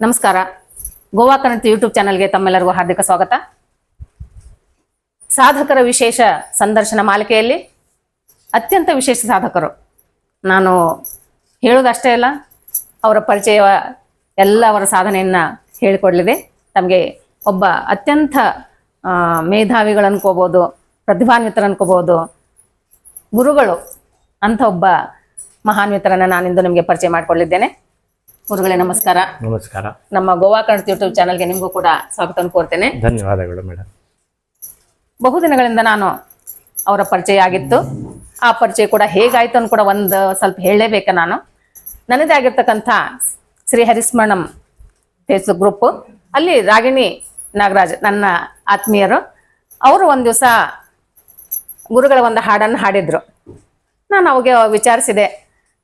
ನಮಸ್ಕಾರ. ಗೋವಾ ಕನ್ನಡ ಯೂಟ್ಯೂಬ್ ಚಾನಲ್ಗೆ ತಮ್ಮೆಲ್ಲರಿಗೂ ಹಾರ್ದಿಕ ಸ್ವಾಗತ. ಸಾಧಕರ ವಿಶೇಷ ಸಂದರ್ಶನ ಮಾಲಿಕೆಯಲ್ಲಿ ಅತ್ಯಂತ ವಿಶೇಷ ಸಾಧಕರು. ನಾನು ಹೇಳೋದಷ್ಟೇ ಅಲ್ಲ, ಅವರ ಪರಿಚಯ ಎಲ್ಲ ಅವರ ಸಾಧನೆಯನ್ನು ಹೇಳಿಕೊಡಲಿದೆ. ತಮಗೆ ಒಬ್ಬ ಅತ್ಯಂತ ಮೇಧಾವಿಗಳು ಅನ್ಕೋಬೋದು, ಪ್ರತಿಭಾನ್ವಿತರು ಅನ್ಕೋಬೋದು, ಗುರುಗಳು ಅಂತ ಒಬ್ಬ ಮಹಾನ್ವಿತರನ್ನು ನಾನಿಂದು ನಿಮಗೆ ಪರಿಚಯ ಮಾಡಿಕೊಳ್ಳಿದ್ದೇನೆ. ಗುರುಗಳೇ ನಮಸ್ಕಾರ. ನಮಸ್ಕಾರ. ನಮ್ಮ ಗೋವಾ ಕನ್ನಡ ಯೂಟ್ಯೂಬ್ ಚಾನಲ್ಗೆ ನಿಮಗೂ ಕೂಡ ಸ್ವಾಗತ ಕೋರ್ತೇನೆ. ಧನ್ಯವಾದಗಳು ಮೇಡಮ್. ಬಹುದಿನಗಳಿಂದ ನಾನು ಅವರ ಪರಿಚಯ ಆಗಿತ್ತು. ಆ ಪರಿಚಯ ಕೂಡ ಹೇಗಾಯ್ತು ಅಂತ ಕೂಡ ಒಂದು ಸ್ವಲ್ಪ ಹೇಳಲೇಬೇಕು. ನಾನು ನನ್ನದೇ ಆಗಿರ್ತಕ್ಕಂಥ ಶ್ರೀ ಹರಿಸ್ಮರಣಂ ಫೇಸ್ಬುಕ್ ಗ್ರೂಪ್, ಅಲ್ಲಿ ರಾಗಿಣಿ ನಾಗರಾಜ್ ನನ್ನ ಆತ್ಮೀಯರು, ಅವರು ಒಂದು ದಿವಸ ಗುರುಗಳ ಒಂದು ಹಾಡನ್ನು ಹಾಡಿದ್ರು. ನಾನು ಅವಾಗೆ ವಿಚಾರಿಸಿದೆ,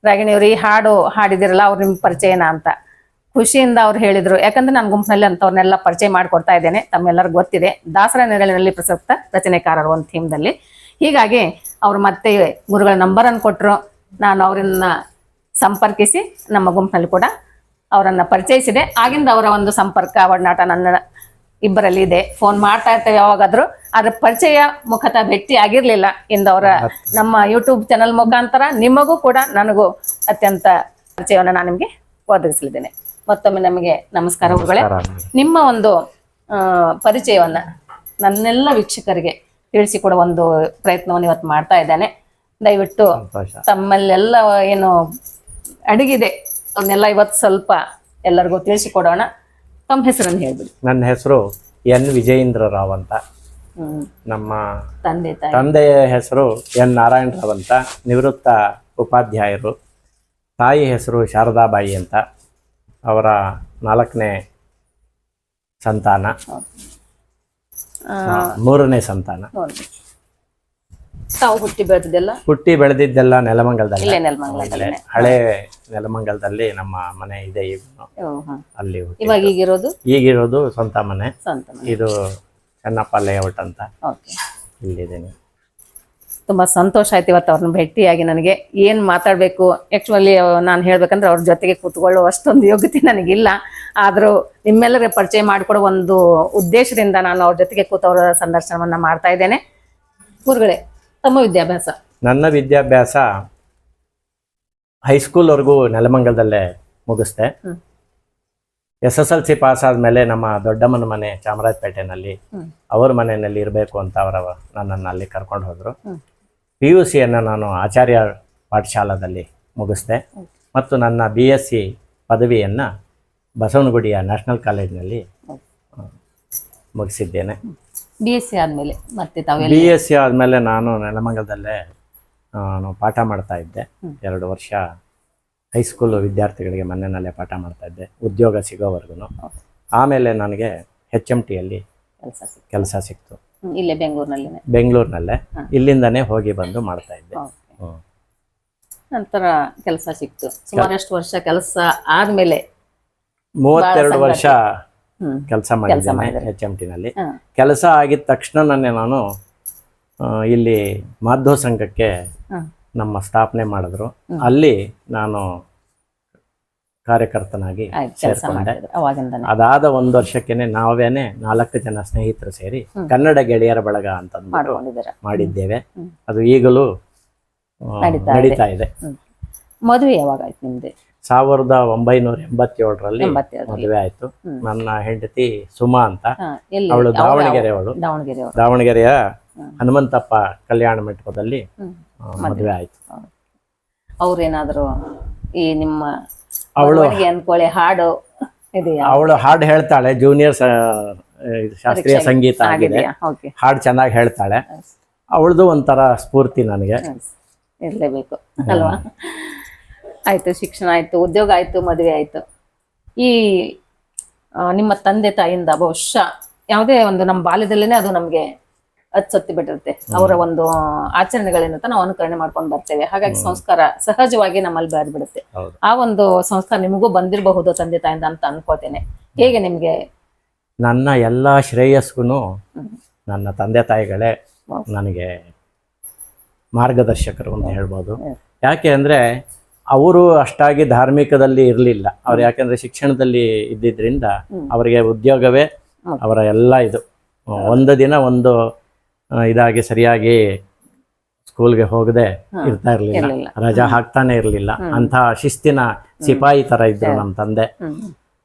ರಾಗಿಣಿಯವರು ಈ ಹಾಡು ಹಾಡಿದಿರಲ್ಲ, ಅವ್ರು ನಿಮ್ಮ ಪರಿಚಯನ ಅಂತ. ಖುಷಿಯಿಂದ ಅವ್ರು ಹೇಳಿದ್ರು. ಯಾಕಂದ್ರೆ ನಾನು ಗುಂಪಿನಲ್ಲಿ ಅಂಥವ್ರನ್ನೆಲ್ಲ ಪರಿಚಯ ಮಾಡಿಕೊಡ್ತಾ ಇದ್ದೇನೆ, ತಮ್ಮೆಲ್ಲರಿಗೂ ಗೊತ್ತಿದೆ. ದಾಸರ ನೆರಳಿನಲ್ಲಿ ಪ್ರಸಕ್ತ ರಚನೆಕಾರರು ಒಂದು ಥೀಮ್ದಲ್ಲಿ. ಹೀಗಾಗಿ ಅವರು ಮತ್ತೆ ಗುರುಗಳ ನಂಬರನ್ನು ಕೊಟ್ಟರು. ನಾನು ಅವರನ್ನ ಸಂಪರ್ಕಿಸಿ ನಮ್ಮ ಗುಂಪಿನಲ್ಲಿ ಕೂಡ ಅವರನ್ನು ಪರಿಚಯಿಸಿದೆ. ಆಗಿಂದ ಅವರ ಒಂದು ಸಂಪರ್ಕ ಒಡನಾಟ ನನ್ನ ಇಬ್ಬರಲ್ಲಿ ಇದೆ. ಫೋನ್ ಮಾಡ್ತಾ ಇರ್ತೇವೆ ಯಾವಾಗಾದ್ರೂ, ಅದ್ರ ಪರಿಚಯ ಮುಖತಃ ಭೇಟಿ ಆಗಿರ್ಲಿಲ್ಲ. ಇಂದವರ ನಮ್ಮ ಯೂಟ್ಯೂಬ್ ಚಾನಲ್ ಮುಖಾಂತರ ನಿಮಗೂ ಕೂಡ ನನಗೂ ಅತ್ಯಂತ ಪರಿಚಯವನ್ನು ನಾನು ನಿಮಗೆ ಒದಗಿಸಲಿದ್ದೇನೆ. ಮತ್ತೊಮ್ಮೆ ನಮಗೆ ನಮಸ್ಕಾರ ಗುರುಗಳೇ. ನಿಮ್ಮ ಒಂದು ಪರಿಚಯವನ್ನ ನನ್ನೆಲ್ಲ ವೀಕ್ಷಕರಿಗೆ ತಿಳಿಸಿಕೊಡುವ ಒಂದು ಪ್ರಯತ್ನವನ್ನು ಇವತ್ತು ಮಾಡ್ತಾ ಇದ್ದೇನೆ. ದಯವಿಟ್ಟು ತಮ್ಮಲ್ಲೆಲ್ಲ ಏನು ಅಡಗಿದೆ ಅವನ್ನೆಲ್ಲ ಇವತ್ತು ಸ್ವಲ್ಪ ಎಲ್ಲರಿಗೂ ತಿಳಿಸಿಕೊಡೋಣ. ತಮ್ಮ ಹೆಸರನ್ನು ಹೇಳ್ಬಿಡಿ. ನನ್ನ ಹೆಸರು ಎನ್ ವಿಜಯೇಂದ್ರ ರಾವ್ ಅಂತ. ನಮ್ಮ ತಂದೆಯ ಹೆಸರು ಎನ್ ನಾರಾಯಣ ರಾವ್ ಅಂತ, ನಿವೃತ್ತ ಉಪಾಧ್ಯಾಯರು. ತಾಯಿ ಹೆಸರು ಶಾರದಾಬಾಯಿ ಅಂತ, ಅವರ 4ನೇ ಸಂತಾನ, 3ನೇ ಸಂತಾನ. ತಾವು ಹುಟ್ಟಿ ಬೆಳೆದಿದ್ದೆಲ್ಲ ನೆಲಮಂಗಲದಲ್ಲಿ, ಹಳೆ ನೆಲಮಂಗಲದಲ್ಲಿ ನಮ್ಮ ಮನೆ ಇದೆ. ಈಗ ಅಲ್ಲಿ ಈಗಿರೋದು ಸ್ವಂತ ಮನೆ. ಇದು ಚೆನ್ನಪ್ಪ ಲೇಔಟ್ ಅಂತ ಇಲ್ಲಿದ್ದೇನೆ. ತುಂಬಾ ಸಂತೋಷ ಆಯ್ತು ಇವತ್ತು ಅವ್ರನ್ನ ಭೇಟಿಯಾಗಿ. ನನಗೆ ಏನು ಮಾತಾಡಬೇಕು ಆ್ಯಕ್ಚುಲಿ ನಾನು ಹೇಳ್ಬೇಕಂದ್ರೆ ಅವ್ರ ಜೊತೆಗೆ ಕೂತ್ಕೊಳ್ಳೋ ಅಷ್ಟೊಂದು ಯೋಗ್ಯತೆ ನನಗಿಲ್ಲ. ಆದರೂ ನಿಮ್ಮೆಲ್ಲರಿಗೆ ಪರಿಚಯ ಮಾಡಿಕೊಡೋ ಒಂದು ಉದ್ದೇಶದಿಂದ ನಾನು ಅವ್ರ ಜೊತೆಗೆ ಕೂತವರ ಸಂದರ್ಶನವನ್ನು ಮಾಡ್ತಾ ಇದ್ದೇನೆ. ಗುರುಗಳೇ, ತಮ್ಮ ವಿದ್ಯಾಭ್ಯಾಸ? ನನ್ನ ವಿದ್ಯಾಭ್ಯಾಸ ಹೈಸ್ಕೂಲ್ವರೆಗೂ ನೆಲಮಂಗಲದಲ್ಲೇ ಮುಗಿಸ್ದೆ. SSLC ಪಾಸ್ ಆದಮೇಲೆ ನಮ್ಮ ದೊಡ್ಡಮ್ಮನ ಮನೆ ಚಾಮರಾಜಪೇಟೆನಲ್ಲಿ, ಅವ್ರ ಮನೆಯಲ್ಲಿ ಇರಬೇಕು ಅಂತ ನನ್ನನ್ನು ಅಲ್ಲಿ ಕರ್ಕೊಂಡು ಹೋದರು. PUCಯನ್ನು ನಾನು ಆಚಾರ್ಯ ಪಾಠಶಾಲಾದಲ್ಲಿ ಮುಗಿಸ್ದೆ ಮತ್ತು ನನ್ನ BSc ಪದವಿಯನ್ನು ಬಸವನಗುಡಿಯ ನ್ಯಾಷನಲ್ ಕಾಲೇಜಿನಲ್ಲಿ ಮುಗಿಸಿದ್ದೇನೆ. BSc ಆದಮೇಲೆ ಮತ್ತೆ BSc ಆದಮೇಲೆ ನಾನು ನೆಲಮಂಗಲದಲ್ಲೇ ಪಾಠ ಮಾಡ್ತಾ ಇದ್ದೆ. 2 ವರ್ಷ ಹೈಸ್ಕೂಲ್ ವಿದ್ಯಾರ್ಥಿಗಳಿಗೆ ಮನೆಯಲ್ಲೇ ಪಾಠ ಮಾಡ್ತಾ ಇದ್ದೆ, ಉದ್ಯೋಗ ಸಿಗೋವರೆಗೂ. ಆಮೇಲೆ ನನಗೆ HMTಯಲ್ಲಿ ಕೆಲಸ ಸಿಕ್ತು. ಇಲ್ಲೇ ಬೆಂಗಳೂರಿನಲ್ಲೇ. ಇಲ್ಲಿಂದನೇ ಹೋಗಿ ಬಂದು ಮಾಡ್ತಾ ಇದ್ದೆ. ನಂತರ ಕೆಲಸ ಸಿಕ್ತು. ಸುಮಾರಷ್ಟು ವರ್ಷ ಕೆಲಸ ಆದ್ಮೇಲೆ 32 ವರ್ಷ ಕೆಲಸ ಮಾಡಿದ್ದೇನೆ HMTನಲ್ಲಿ. ಕೆಲಸ ಆಗಿದ ತಕ್ಷಣ ನಾನು ಇಲ್ಲಿ ಮಾಧ್ವ ಸಂಘಕ್ಕೆ ನಮ್ಮ ಸ್ಥಾಪನೆ ಮಾಡಿದ್ರು. ಅಲ್ಲಿ ನಾನು ಕಾರ್ಯಕರ್ತನಾಗಿ ಸೇರ್ಕೊಂಡೆ. ಅದಾದ 1 ವರ್ಷಕ್ಕೇನೆ ನಾವೇನೆ 4 ಜನ ಸ್ನೇಹಿತರು ಸೇರಿ ಕನ್ನಡ ಗೆಳೆಯರ ಬಳಗ ಅಂತ ಮಾಡಿದ್ದೇವೆ. ಅದು ಈಗಲೂ ನಡೀತಾ ಇದೆ. ಮದುವೆ ಯಾವಾಗ ಆಯ್ತು ನಿಮ್ದು? 1987ರಲ್ಲಿ ಮದುವೆ ಆಯ್ತು. ನನ್ನ ಹೆಂಡತಿ ಸುಮಾ ಅಂತ, ಅವಳು ದಾವಣಗೆರೆಯ ಹನುಮಂತಪ್ಪ ಕಲ್ಯಾಣ ಮಂಟಪದಲ್ಲಿ ಮದುವೆ ಆಯ್ತು. ಅವ್ರೇನಾದ್ರು ಈ ನಿಮ್ಮ ಅನ್ಕೊಳ್ಳಿ ಹಾಡು ಇದೆಯಾ? ಅವಳು ಹಾಡು ಹೇಳ್ತಾಳೆ, ಜೂನಿಯರ್ ಶಾಸ್ತ್ರೀಯ ಸಂಗೀತ ಆಗಿದೆ, ಹಾಡು ಚೆನ್ನಾಗಿ ಹೇಳ್ತಾಳೆ. ಅವಳದು ಒಂಥರ ಸ್ಫೂರ್ತಿ ನನಗೆ. ಇರ್ಲೇಬೇಕು ಅಲ್ವಾ? ಆಯ್ತು, ಶಿಕ್ಷಣ ಆಯ್ತು, ಉದ್ಯೋಗ ಆಯ್ತು, ಮದುವೆ ಆಯ್ತು. ಈ ನಿಮ್ಮ ತಂದೆ ತಾಯಿಯಿಂದ ಬಹುಶಃ ಯಾವುದೇ ಒಂದು ನಮ್ಮ ಬಾಲ್ಯದಲ್ಲೇನೆ ಅದು ನಮ್ಗೆ ಅಚ್ಚೊತ್ತಿ ಬಿಟ್ಟಿರುತ್ತೆ. ಅವರ ಒಂದು ಆಚರಣೆಗಳೇನಂತ ನಾವು ಅನುಕರಣೆ ಮಾಡ್ಕೊಂಡು ಬರ್ತೇವೆ. ಹಾಗಾಗಿ ಸಂಸ್ಕಾರ ಸಹಜವಾಗಿ ನಮ್ಮಲ್ಲಿ ಬೆಳೆದ್ಬಿಡುತ್ತೆ. ಆ ಒಂದು ಸಂಸ್ಕಾರ ನಿಮಗೂ ಬಂದಿರಬಹುದು ತಂದೆ ತಾಯಿಂದ ಅಂತ ಅನ್ಕೋತೇನೆ. ಹೇಗೆ ನಿಮ್ಗೆ? ನನ್ನ ಎಲ್ಲ ಶ್ರೇಯಸ್ಗೂ ನನ್ನ ತಂದೆ ತಾಯಿಗಳೇ ನನಗೆ ಮಾರ್ಗದರ್ಶಕರು ಅಂತ ಹೇಳ್ಬೋದು. ಯಾಕೆ ಅಂದರೆ ಅವರು ಅಷ್ಟಾಗಿ ಧಾರ್ಮಿಕದಲ್ಲಿ ಇರಲಿಲ್ಲ. ಅವ್ರು ಯಾಕಂದ್ರೆ ಶಿಕ್ಷಣದಲ್ಲಿ ಇದ್ದಿದ್ರಿಂದ ಅವರಿಗೆ ಉದ್ಯೋಗವೇ ಅವರ ಎಲ್ಲ ಇದು. ಒಂದು ದಿನ ಒಂದು ಇದಾಗಿ ಸರಿಯಾಗಿ ಸ್ಕೂಲ್ಗೆ ಹೋಗದೆ ಇರ್ತಾ ಇರ್ಲಿಲ್ಲ, ರಜಾ ಹಾಕ್ತಾನೆ ಇರ್ಲಿಲ್ಲ. ಅಂತ ಶಿಸ್ತಿನ ಸಿಪಾಯಿ ತರ ಇದ್ರು ನಮ್ಮ ತಂದೆ.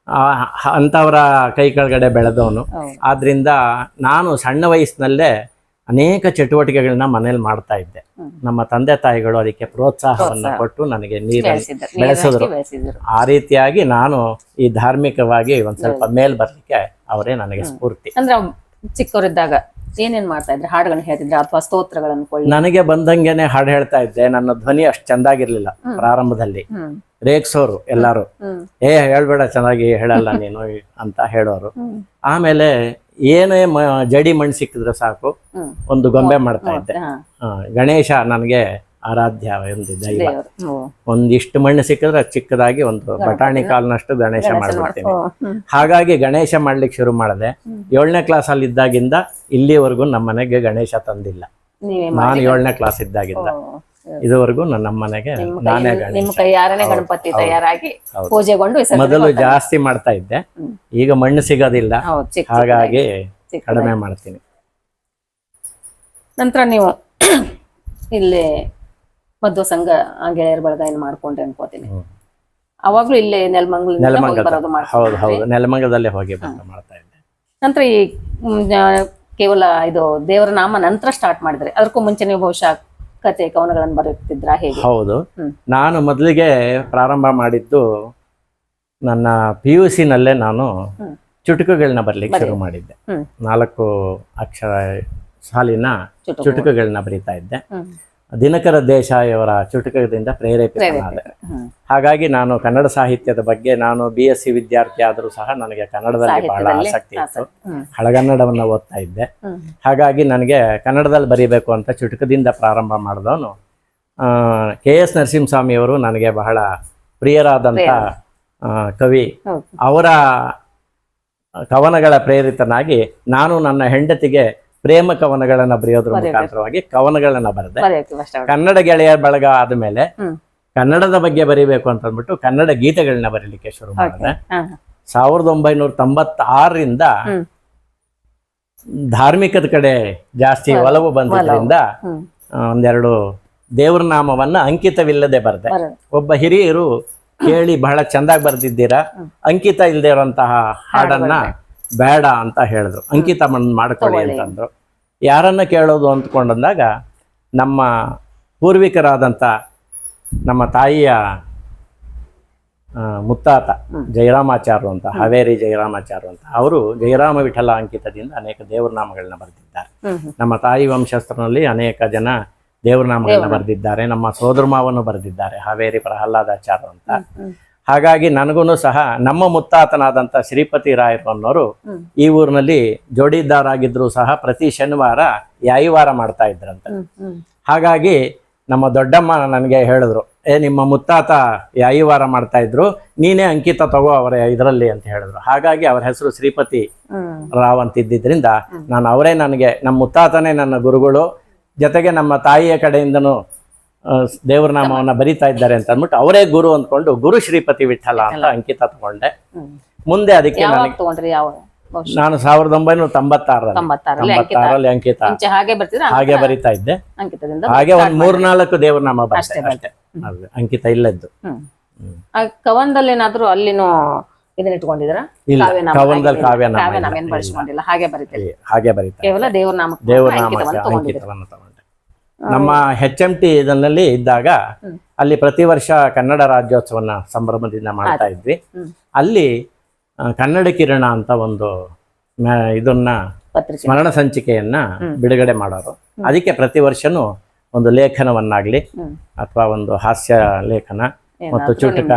ಅಂಥವರ ಕೈ ಕೆಳಗಡೆ ಬೆಳೆದವನು. ಆದ್ರಿಂದ ನಾನು ಸಣ್ಣ ವಯಸ್ಸಿನಲ್ಲೇ ಅನೇಕ ಚಟುವಟಿಕೆಗಳನ್ನ ಮನೇಲಿ ಮಾಡ್ತಾ ಇದ್ದೆ. ನಮ್ಮ ತಂದೆ ತಾಯಿಗಳು ಅದಕ್ಕೆ ಪ್ರೋತ್ಸಾಹವನ್ನು ಕೊಟ್ಟು ನನಗೆ ಬೆಳೆಸಿದ್ರು. ಆ ರೀತಿಯಾಗಿ ನಾನು ಈ ಧಾರ್ಮಿಕವಾಗಿ ಒಂದ್ ಸ್ವಲ್ಪ ಮೇಲ್ ಬರ್ಲಿಕ್ಕೆ ಅವರೇ ನನಗೆ ಸ್ಫೂರ್ತಿ. ಅಂದ್ರೆ ಚಿಕ್ಕವರಿದ್ದಾಗ ಏನೇನ್ ಮಾಡ್ತಾ ಇದ್ರೆ? ಹಾಡುಗಳನ್ನ ಹೇಳ್ತಿದ್ರೆ ಅಥವಾ ಸ್ತೋತ್ರಗಳನ್ನು? ನನಗೆ ಬಂದಂಗೆನೆ ಹಾಡು ಹೇಳ್ತಾ ಇದ್ದೆ. ನನ್ನ ಧ್ವನಿ ಅಷ್ಟು ಚಂದಾಗಿರ್ಲಿಲ್ಲ ಪ್ರಾರಂಭದಲ್ಲಿ. ರೇಗ್ಸೋರು ಎಲ್ಲಾರು, ಹೇಳ್ಬೇಡ, ಚೆನ್ನಾಗಿ ಹೇಳಲ್ಲ ನೀನು ಅಂತ ಹೇಳೋರು. ಆಮೇಲೆ ಏನೇ ಜಡಿ ಮಣ್ಣು ಸಿಕ್ಕಿದ್ರೆ ಸಾಕು ಒಂದು ಗೊಂಬೆ ಮಾಡ್ತಾ ಇದ್ದೆ. ಗಣೇಶ ನನಗೆ ಆರಾಧ್ಯ ಒಂದು ದೈವ. ಒಂದಿಷ್ಟು ಮಣ್ಣು ಸಿಕ್ಕಿದ್ರೆ ಚಿಕ್ಕದಾಗಿ ಒಂದು ಬಟಾಣಿ ಕಾಲ್ನಷ್ಟು ಗಣೇಶ ಮಾಡ್ಬಿಡ್ತೀನಿ. ಹಾಗಾಗಿ ಗಣೇಶ ಮಾಡ್ಲಿಕ್ಕೆ ಶುರು ಮಾಡಿದೆ. 7ನೇ ಕ್ಲಾಸಲ್ಲಿ ಇದ್ದಾಗಿಂದ ಇಲ್ಲಿವರೆಗೂ ನಮ್ಮ ಮನೆಗೆ ಗಣೇಶ ತಂದಿಲ್ಲ. ನಾನು 7ನೇ ಕ್ಲಾಸ್ ಇದ್ದಾಗಿಂದ ಇದುವರೆಗೂ ನಮ್ಮ ಮನೆಗೆ ನಾನೇ ಗಣಪತಿ ತಯಾರಾಗಿ ಪೂಜೆಗೊಂಡು ಮೊದಲು ಜಾಸ್ತಿ ಮಾಡ್ತಾ ಇದ್ದೆ. ಈಗ ಮಣ್ಣು ಸಿಗೋದಿಲ್ಲ, ಹಾಗಾಗಿ ಕಡಿಮೆ ಮಾಡ್ತೀನಿ. ನಂತರ ನೀವು ಇಲ್ಲಿ ಮಧ್ವ ಸಂಘ ಗೆಳೆಯರ ಬಳಗ ಏನು ಮಾಡ್ಕೊಂಡ್ರೆ ಅನ್ಕೋತೀನಿ. ಅವಾಗ್ಲೂ ಇಲ್ಲೇ ಹೌದು ಹೌದು, ನೆಲಮಂಗಲದಲ್ಲೇ ಹೋಗಿ ಮಾಡ್ತಾ ಇದ್ದೆ. ನಂತರ ಈ ಕೇವಲ ಇದು ದೇವರ ನಾಮ ನಂತರ ಸ್ಟಾರ್ಟ್ ಮಾಡಿದ್ರೆ, ಅದಕ್ಕೂ ಮುಂಚೆ ನೀವು ಬಹುಶಃ ಕತೆ ಕವನಗಳನ್ನು ಬರೆಯುತ್ತಿದ್ರ ಹೇಗೆ? ಹೌದು, ನಾನು ಮೊದಲಿಗೆ ಪ್ರಾರಂಭ ಮಾಡಿದ್ದು ನನ್ನ PUC ನಲ್ಲೇ ನಾನು ಚುಟುಕುಗಳನ್ನ ಬರ್ಲಿಕ್ಕೆ ಶುರು ಮಾಡಿದ್ದೆ. 4 ಅಕ್ಷರ ಸಾಲಿನ ಚುಟುಕುಗಳನ್ನ ಬರೀತಾ ಇದ್ದೆ. ದಿನಕರ ದೇಸಾಯಿಯವರ ಚುಟುಕದಿಂದ ಪ್ರೇರೇಪಿತನಾದೆ. ಹಾಗಾಗಿ ನಾನು ಕನ್ನಡ ಸಾಹಿತ್ಯದ ಬಗ್ಗೆ, ನಾನು BSc ವಿದ್ಯಾರ್ಥಿ ಆದರೂ ಸಹ ನನಗೆ ಕನ್ನಡದಲ್ಲಿ ಬಹಳ ಆಸಕ್ತಿ ಇತ್ತು. ಹಳಗನ್ನಡವನ್ನ ಓದ್ತಾ ಇದ್ದೆ. ಹಾಗಾಗಿ ನನಗೆ ಕನ್ನಡದಲ್ಲಿ ಬರೀಬೇಕು ಅಂತ ಚುಟುಕದಿಂದ ಪ್ರಾರಂಭ ಮಾಡಿದವನು KS ನರಸಿಂಹಸ್ವಾಮಿಯವರು ನನಗೆ ಬಹಳ ಪ್ರಿಯರಾದಂಥ ಕವಿ. ಅವರ ಕವನಗಳ ಪ್ರೇರಿತನಾಗಿ ನಾನು ನನ್ನ ಹೆಂಡತಿಗೆ ಪ್ರೇಮ ಕವನಗಳನ್ನ ಬರೆಯೋದ್ರ ಮುಖಾಂತರವಾಗಿ ಕವನಗಳನ್ನ ಬರೆದೆ. ಕನ್ನಡ ಗೆಳೆಯರ ಬಳಗ ಆದ್ಮೇಲೆ ಕನ್ನಡದ ಬಗ್ಗೆ ಬರೀಬೇಕು ಅಂತ ಅಂದ್ಬಿಟ್ಟು ಕನ್ನಡ ಗೀತೆಗಳನ್ನ ಬರೀಲಿಕ್ಕೆ ಶುರು ಮಾಡಿದೆ. 1996ರಿಂದ ಧಾರ್ಮಿಕದ ಕಡೆ ಜಾಸ್ತಿ ಒಲವು ಬಂದಿದ್ರಿಂದ ಒಂದೆರಡು ದೇವ್ರ ನಾಮವನ್ನ ಅಂಕಿತವಿಲ್ಲದೆ ಬರೆದೆ. ಒಬ್ಬ ಹಿರಿಯರು ಕೇಳಿ ಬಹಳ ಚಂದಾಗಿ ಬರ್ದಿದ್ದೀರಾ, ಅಂಕಿತ ಇಲ್ಲದೆ ಇರುವಂತಹ ಹಾಡನ್ನ ಬೇಡ ಅಂತ ಹೇಳಿದ್ರು, ಅಂಕಿತ ಮಾಡ್ಕೊಳ್ಳಿ ಅಂತಂದ್ರು. ಯಾರನ್ನ ಕೇಳೋದು ಅಂದ್ಕೊಂಡಂದಾಗ ನಮ್ಮ ಪೂರ್ವಿಕರಾದಂಥ ನಮ್ಮ ತಾಯಿಯ ಮುತ್ತಾತ ಜಯರಾಮಾಚಾರ್ಯ ಅಂತ, ಹಾವೇರಿ ಜಯರಾಮಾಚಾರ್ಯ ಅಂತ, ಅವರು ಜಯರಾಮ ವಿಠಲ ಅಂಕಿತದಿಂದ ಅನೇಕ ದೇವರನಾಮಗಳನ್ನ ಬರೆದಿದ್ದಾರೆ. ನಮ್ಮ ತಾಯಿ ವಂಶಸ್ಥರಲ್ಲಿ ಅನೇಕ ಜನ ದೇವರನಾಮಗಳನ್ನ ಬರೆದಿದ್ದಾರೆ. ನಮ್ಮ ಸೋದರ ಮಾವನ್ನು ಬರೆದಿದ್ದಾರೆ, ಹಾವೇರಿ ಪ್ರಹ್ಲಾದಾಚಾರ್ಯ ಅಂತ. ಹಾಗಾಗಿ ನನಗೂ ಸಹ ನಮ್ಮ ಮುತ್ತಾತನಾದಂಥ ಶ್ರೀಪತಿ ರಾಯರು ಅನ್ನೋರು ಈ ಊರಿನಲ್ಲಿ ಜೋಡಿದಾರಾಗಿದ್ರು ಸಹ ಪ್ರತಿ ಶನಿವಾರ ಯಾಯಿವಾರ ಮಾಡ್ತಾ ಇದ್ರಂತೆ. ಹಾಗಾಗಿ ನಮ್ಮ ದೊಡ್ಡಮ್ಮ ನನಗೆ ಹೇಳಿದ್ರು, ನಿಮ್ಮ ಮುತ್ತಾತ ಯಾಯಿವಾರ ಮಾಡ್ತಾ ಇದ್ರು, ನೀನೇ ಅಂಕಿತ ತಗೋ ಅವರ ಇದರಲ್ಲಿ ಅಂತ ಹೇಳಿದ್ರು. ಹಾಗಾಗಿ ಅವರ ಹೆಸರು ಶ್ರೀಪತಿ ರಾವ್ ಅಂತಿದ್ದರಿಂದ ನಾನು ಅವರೇ ನನಗೆ, ನಮ್ಮ ಮುತ್ತಾತನೇ ನನ್ನ ಗುರುಗಳು, ಜೊತೆಗೆ ನಮ್ಮ ತಾಯಿಯ ಕಡೆಯಿಂದನೂ ದೇವ್ರ ನಾಮವನ್ನ ಬರೀತಾ ಇದ್ದಾರೆ ಅಂತ ಅಂದ್ಬಿಟ್ಟು ಅವರೇ ಗುರು ಅಂದ್ಕೊಂಡು ಗುರು ಶ್ರೀಪತಿ ವಿಠಲ ಅಂತ ಅಂಕಿತ ತಗೊಂಡೆ. ಮುಂದೆ ಅದಕ್ಕೆ ನಾನು 1996ರಲ್ಲಿ ಅಂಕಿತ ಹಾಗೆ ಬರೀತಾ ಇದ್ದೆ. ಹಾಗೆ ಒಂದ್ 3-4 ದೇವ್ರನಾಮ ಬರ್ತೇ ಅಷ್ಟೇ, ಅಂಕಿತ ಇಲ್ಲದ್ದು. ಕವನದಲ್ಲಿ ಏನಾದ್ರು ಅಲ್ಲಿನೂ ಇದನ್ನ ಇಟ್ಕೊಂಡಿದ್ರ? ಇಲ್ಲ, ಕವನದಲ್ಲಿ ಕಾವ್ಯನಾಮ ಹಾಗೆ ಬರೀತೀವಿ, ಹಾಗೆ ಬರೀತಾ ಕೇವಲ ದೇವ್ರನಾಮ ಅಂಕಿತವನ್ನು ತಗೊಂಡೆ. ನಮ್ಮ HMT ಇದರಲ್ಲಿ ಇದ್ದಾಗ ಅಲ್ಲಿ ಪ್ರತಿ ವರ್ಷ ಕನ್ನಡ ರಾಜ್ಯೋತ್ಸವನ ಸಂಭ್ರಮದಿಂದ ಮಾಡ್ತಾ ಇದ್ವಿ. ಅಲ್ಲಿ ಕನ್ನಡ ಕಿರಣ ಅಂತ ಒಂದು ಇದನ್ನ ಸ್ಮರಣ ಸಂಚಿಕೆಯನ್ನ ಬಿಡುಗಡೆ ಮಾಡೋರು. ಅದಕ್ಕೆ ಪ್ರತಿ ವರ್ಷನೂ ಒಂದು ಲೇಖನವನ್ನಾಗ್ಲಿ ಅಥವಾ ಒಂದು ಹಾಸ್ಯ ಲೇಖನ ಮತ್ತು ಚುಟುಕ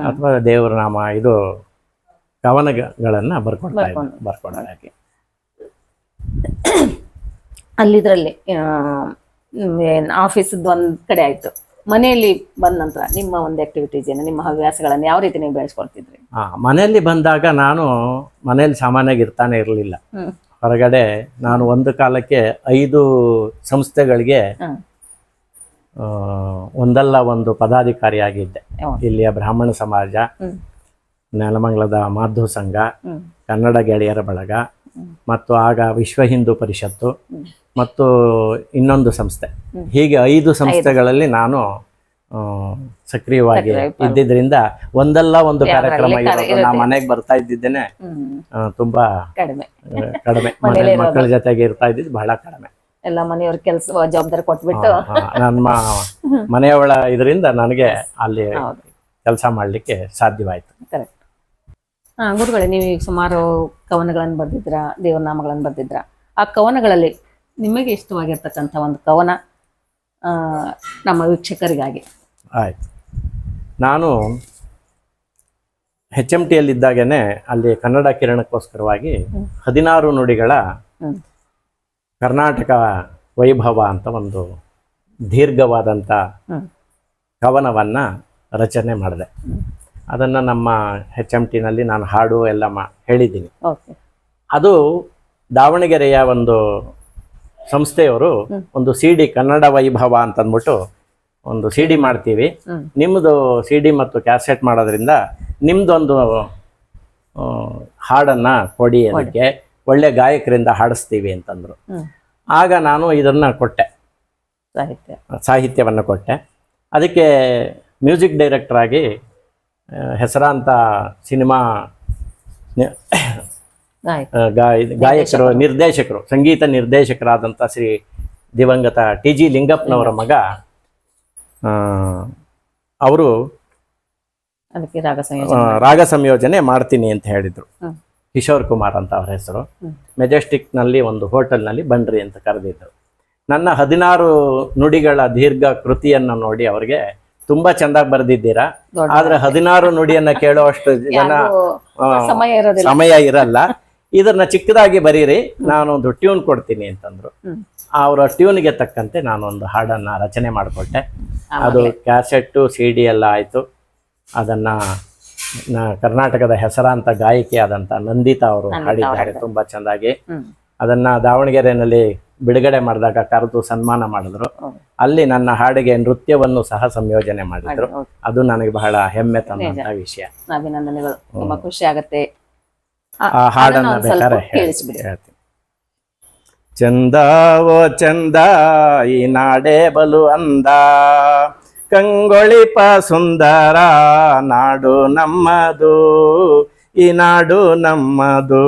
ಅಥವಾ ದೇವರ ನಾಮ ಇದು ಕವನಗಳನ್ನ ಬರ್ಕೊಂಡಾಗಿ ಅಲ್ಲಿದ್ರಲ್ಲಿ ಆಫೀಸದ್ದು ಒಂದ್ ಕಡೆ ಆಯ್ತು. ಮನೆಯಲ್ಲಿ ಬಂದ ನಂತರ ನಿಮ್ಮ ಒಂದು ಆಕ್ಟಿವಿಟೀಸ್ ಏನು, ನಿಮ್ಮ ಹವ್ಯಾಸಗಳನ್ನ ಯಾವ ರೀತಿ ನೀವು ಬೆಳೆಸ್ಕೊಳ್ತಿದ್ರಿ? ಮನೆಯಲ್ಲಿ ಬಂದಾಗ ನಾನು ಮನೆಯಲ್ಲಿ ಸಾಮಾನ್ಯವಾಗಿ ಇರ್ತಾನೆ ಇರಲಿಲ್ಲ. ಹೊರಗಡೆ ನಾನು ಒಂದು ಕಾಲಕ್ಕೆ 5 ಸಂಸ್ಥೆಗಳಿಗೆ ಒಂದಲ್ಲ ಒಂದು ಪದಾಧಿಕಾರಿಯಾಗಿದ್ದೆ. ಹೌದು. ಇಲ್ಲಿಯ ಬ್ರಾಹ್ಮಣ ಸಮಾಜ, ನೆಲಮಂಗಲದ ಮಾಧು ಸಂಘ, ಕನ್ನಡ ಗೆಳೆಯರ ಬಳಗ, ಮತ್ತು ಆಗ ವಿಶ್ವ ಹಿಂದೂ ಪರಿಷತ್ತು ಮತ್ತು ಇನ್ನೊಂದು ಸಂಸ್ಥೆ, ಹೀಗೆ 5 ಸಂಸ್ಥೆಗಳಲ್ಲಿ ನಾನು ಸಕ್ರಿಯವಾಗಿ ಇದ್ದಿದ್ರಿಂದ ಒಂದಲ್ಲ ಒಂದು ಕಾರ್ಯಕ್ರಮ ಇರೋದು. ನಾ ಮನೆಗೆ ಬರ್ತಾ ಇದ್ದಿದ್ದೇನೆ ತುಂಬಾ ಕಡಿಮೆ, ಮಕ್ಕಳ ಜೊತೆಗೆ ಇರ್ತಾ ಇದ್ದಿದ್ದು ಬಹಳ ಕಡಿಮೆ. ಎಲ್ಲ ಮನೆಯವ್ರ ಕೆಲಸ ಜವಾಬ್ದಾರಿ ಕೊಟ್ಬಿಟ್ಟು ನಮ್ಮ ಮನೆಯವಳ ಇದರಿಂದ ನನಗೆ ಅಲ್ಲಿ ಕೆಲಸ ಮಾಡ್ಲಿಕ್ಕೆ ಸಾಧ್ಯವಾಯ್ತು. ಕರೆಕ್ಟ್. ಗುರುಗಳೇ, ನೀವು ಈಗ ಸುಮಾರು ಕವನಗಳನ್ನು ಬರೆದಿದ್ರ, ದೇವ್ರ ನಾಮಗಳನ್ನು ಬರೆದಿದ್ರ. ಆ ಕವನಗಳಲ್ಲಿ ನಿಮಗೆ ಇಷ್ಟವಾಗಿರ್ತಕ್ಕಂಥ ಒಂದು ಕವನ ನಮ್ಮ ವೀಕ್ಷಕರಿಗಾಗಿ. ಆಯ್ತು. ನಾನು HMTಯಲ್ಲಿದ್ದಾಗೇನೆ ಅಲ್ಲಿ ಕನ್ನಡ ಕಿರಣಕ್ಕೋಸ್ಕರವಾಗಿ 16 ನುಡಿಗಳ ಕರ್ನಾಟಕ ವೈಭವ ಅಂತ ಒಂದು ದೀರ್ಘವಾದಂಥ ಕವನವನ್ನು ರಚನೆ ಮಾಡಿದೆ. ಅದನ್ನು ನಮ್ಮ HMTನಲ್ಲಿ ನಾನು ಹಾಡು ಎಲ್ಲ ಹೇಳಿದ್ದೀನಿ. ಅದು ದಾವಣಗೆರೆಯ ಒಂದು ಸಂಸ್ಥೆಯವರು ಒಂದು CD ಕನ್ನಡ ವೈಭವ ಅಂತಂದ್ಬಿಟ್ಟು ಒಂದು CD ಮಾಡ್ತೀವಿ, ನಿಮ್ಮದು CD ಮತ್ತು ಕ್ಯಾಸೆಟ್ ಮಾಡೋದ್ರಿಂದ ನಿಮ್ಮದೊಂದು ಹಾಡನ್ನು ಕೊಡಿ, ಅದಕ್ಕೆ ಒಳ್ಳೆ ಗಾಯಕರಿಂದ ಹಾಡಿಸ್ತೀವಿ ಅಂತಂದರು. ಆಗ ನಾನು ಇದನ್ನು ಕೊಟ್ಟೆ, ಸಾಹಿತ್ಯವನ್ನು ಕೊಟ್ಟೆ. ಅದಕ್ಕೆ ಮ್ಯೂಸಿಕ್ ಡೈರೆಕ್ಟರಾಗಿ ಹೆಸರಾಂತ ಸಿನಿಮಾ ಗಾಯಕರು, ನಿರ್ದೇಶಕರು, ಸಂಗೀತ ನಿರ್ದೇಶಕರಾದಂಥ ಶ್ರೀ ದಿವಂಗತ TG ಲಿಂಗಪ್ಪನವರ ಮಗ ಅವರು ರಾಗ ಸಂಯೋಜನೆ ಮಾಡ್ತೀನಿ ಅಂತ ಹೇಳಿದರು. ಕಿಶೋರ್ ಕುಮಾರ್ ಅಂತ ಅವ್ರ ಹೆಸರು. ಮೆಜೆಸ್ಟಿಕ್ನಲ್ಲಿ ಒಂದು ಹೋಟೆಲ್ನಲ್ಲಿ ಬನ್ರಿ ಅಂತ ಕರೆದಿದ್ದರು. ನನ್ನ 16 ನುಡಿಗಳ ದೀರ್ಘ ಕೃತಿಯನ್ನು ನೋಡಿ ಅವರಿಗೆ ತುಂಬಾ ಚೆಂದಾಗಿ ಬರೆದಿದ್ದೀರಾ, ಆದ್ರೆ 16 ನುಡಿಯನ್ನ ಕೇಳುವಷ್ಟು ಜನ ಸಮಯ ಇರಲ್ಲ, ಇದನ್ನ ಚಿಕ್ಕದಾಗಿ ಬರೀರಿ, ನಾನು ಒಂದು ಟ್ಯೂನ್ ಕೊಡ್ತೀನಿ ಅಂತಂದ್ರು. ಅವರ ಟ್ಯೂನ್ಗೆ ತಕ್ಕಂತೆ ನಾನೊಂದು ಹಾಡನ್ನ ರಚನೆ ಮಾಡಿಕೊಟ್ಟೆ. ಅದು ಕ್ಯಾಸೆಟ್ಟು CD ಎಲ್ಲ ಆಯಿತು. ಅದನ್ನ ಕರ್ನಾಟಕದ ಹೆಸರಾಂತ ಗಾಯಕಿ ಆದಂಥ ನಂದಿತಾ ಅವರು ಹಾಡಿದ್ದಾರೆ ತುಂಬಾ ಚೆಂದಾಗಿ. ಅದನ್ನ ದಾವಣಗೆರೆಯಲ್ಲಿ ಬಿಡುಗಡೆ ಮಾಡಿದಾಗ ಕರೆದು ಸನ್ಮಾನ ಮಾಡಿದ್ರು. ಅಲ್ಲಿ ನನ್ನ ಹಾಡಿಗೆ ನೃತ್ಯವನ್ನು ಸಹ ಸಂಯೋಜನೆ ಮಾಡಿದ್ರು. ಅದು ನನಗೆ ಬಹಳ ಹೆಮ್ಮೆ ತಂದಂತ ವಿಷಯ. ಅಭಿನಂದನೆಗಳು, ತುಂಬಾ ಖುಷಿ ಆಗತ್ತೆ. ಆ ಹಾಡನ್ನ ಬೇಕಾದ್ರೆ ಹೇಳ್ತೀನಿ. ಚಂದ ಓ ಚಂದ ಈ ನಾಡೇ ಬಲು ಅಂದ, ಕಂಗೊಳಿಪ ಸುಂದರ ನಾಡು ನಮ್ಮದು, ಈ ನಾಡು ನಮ್ಮದು.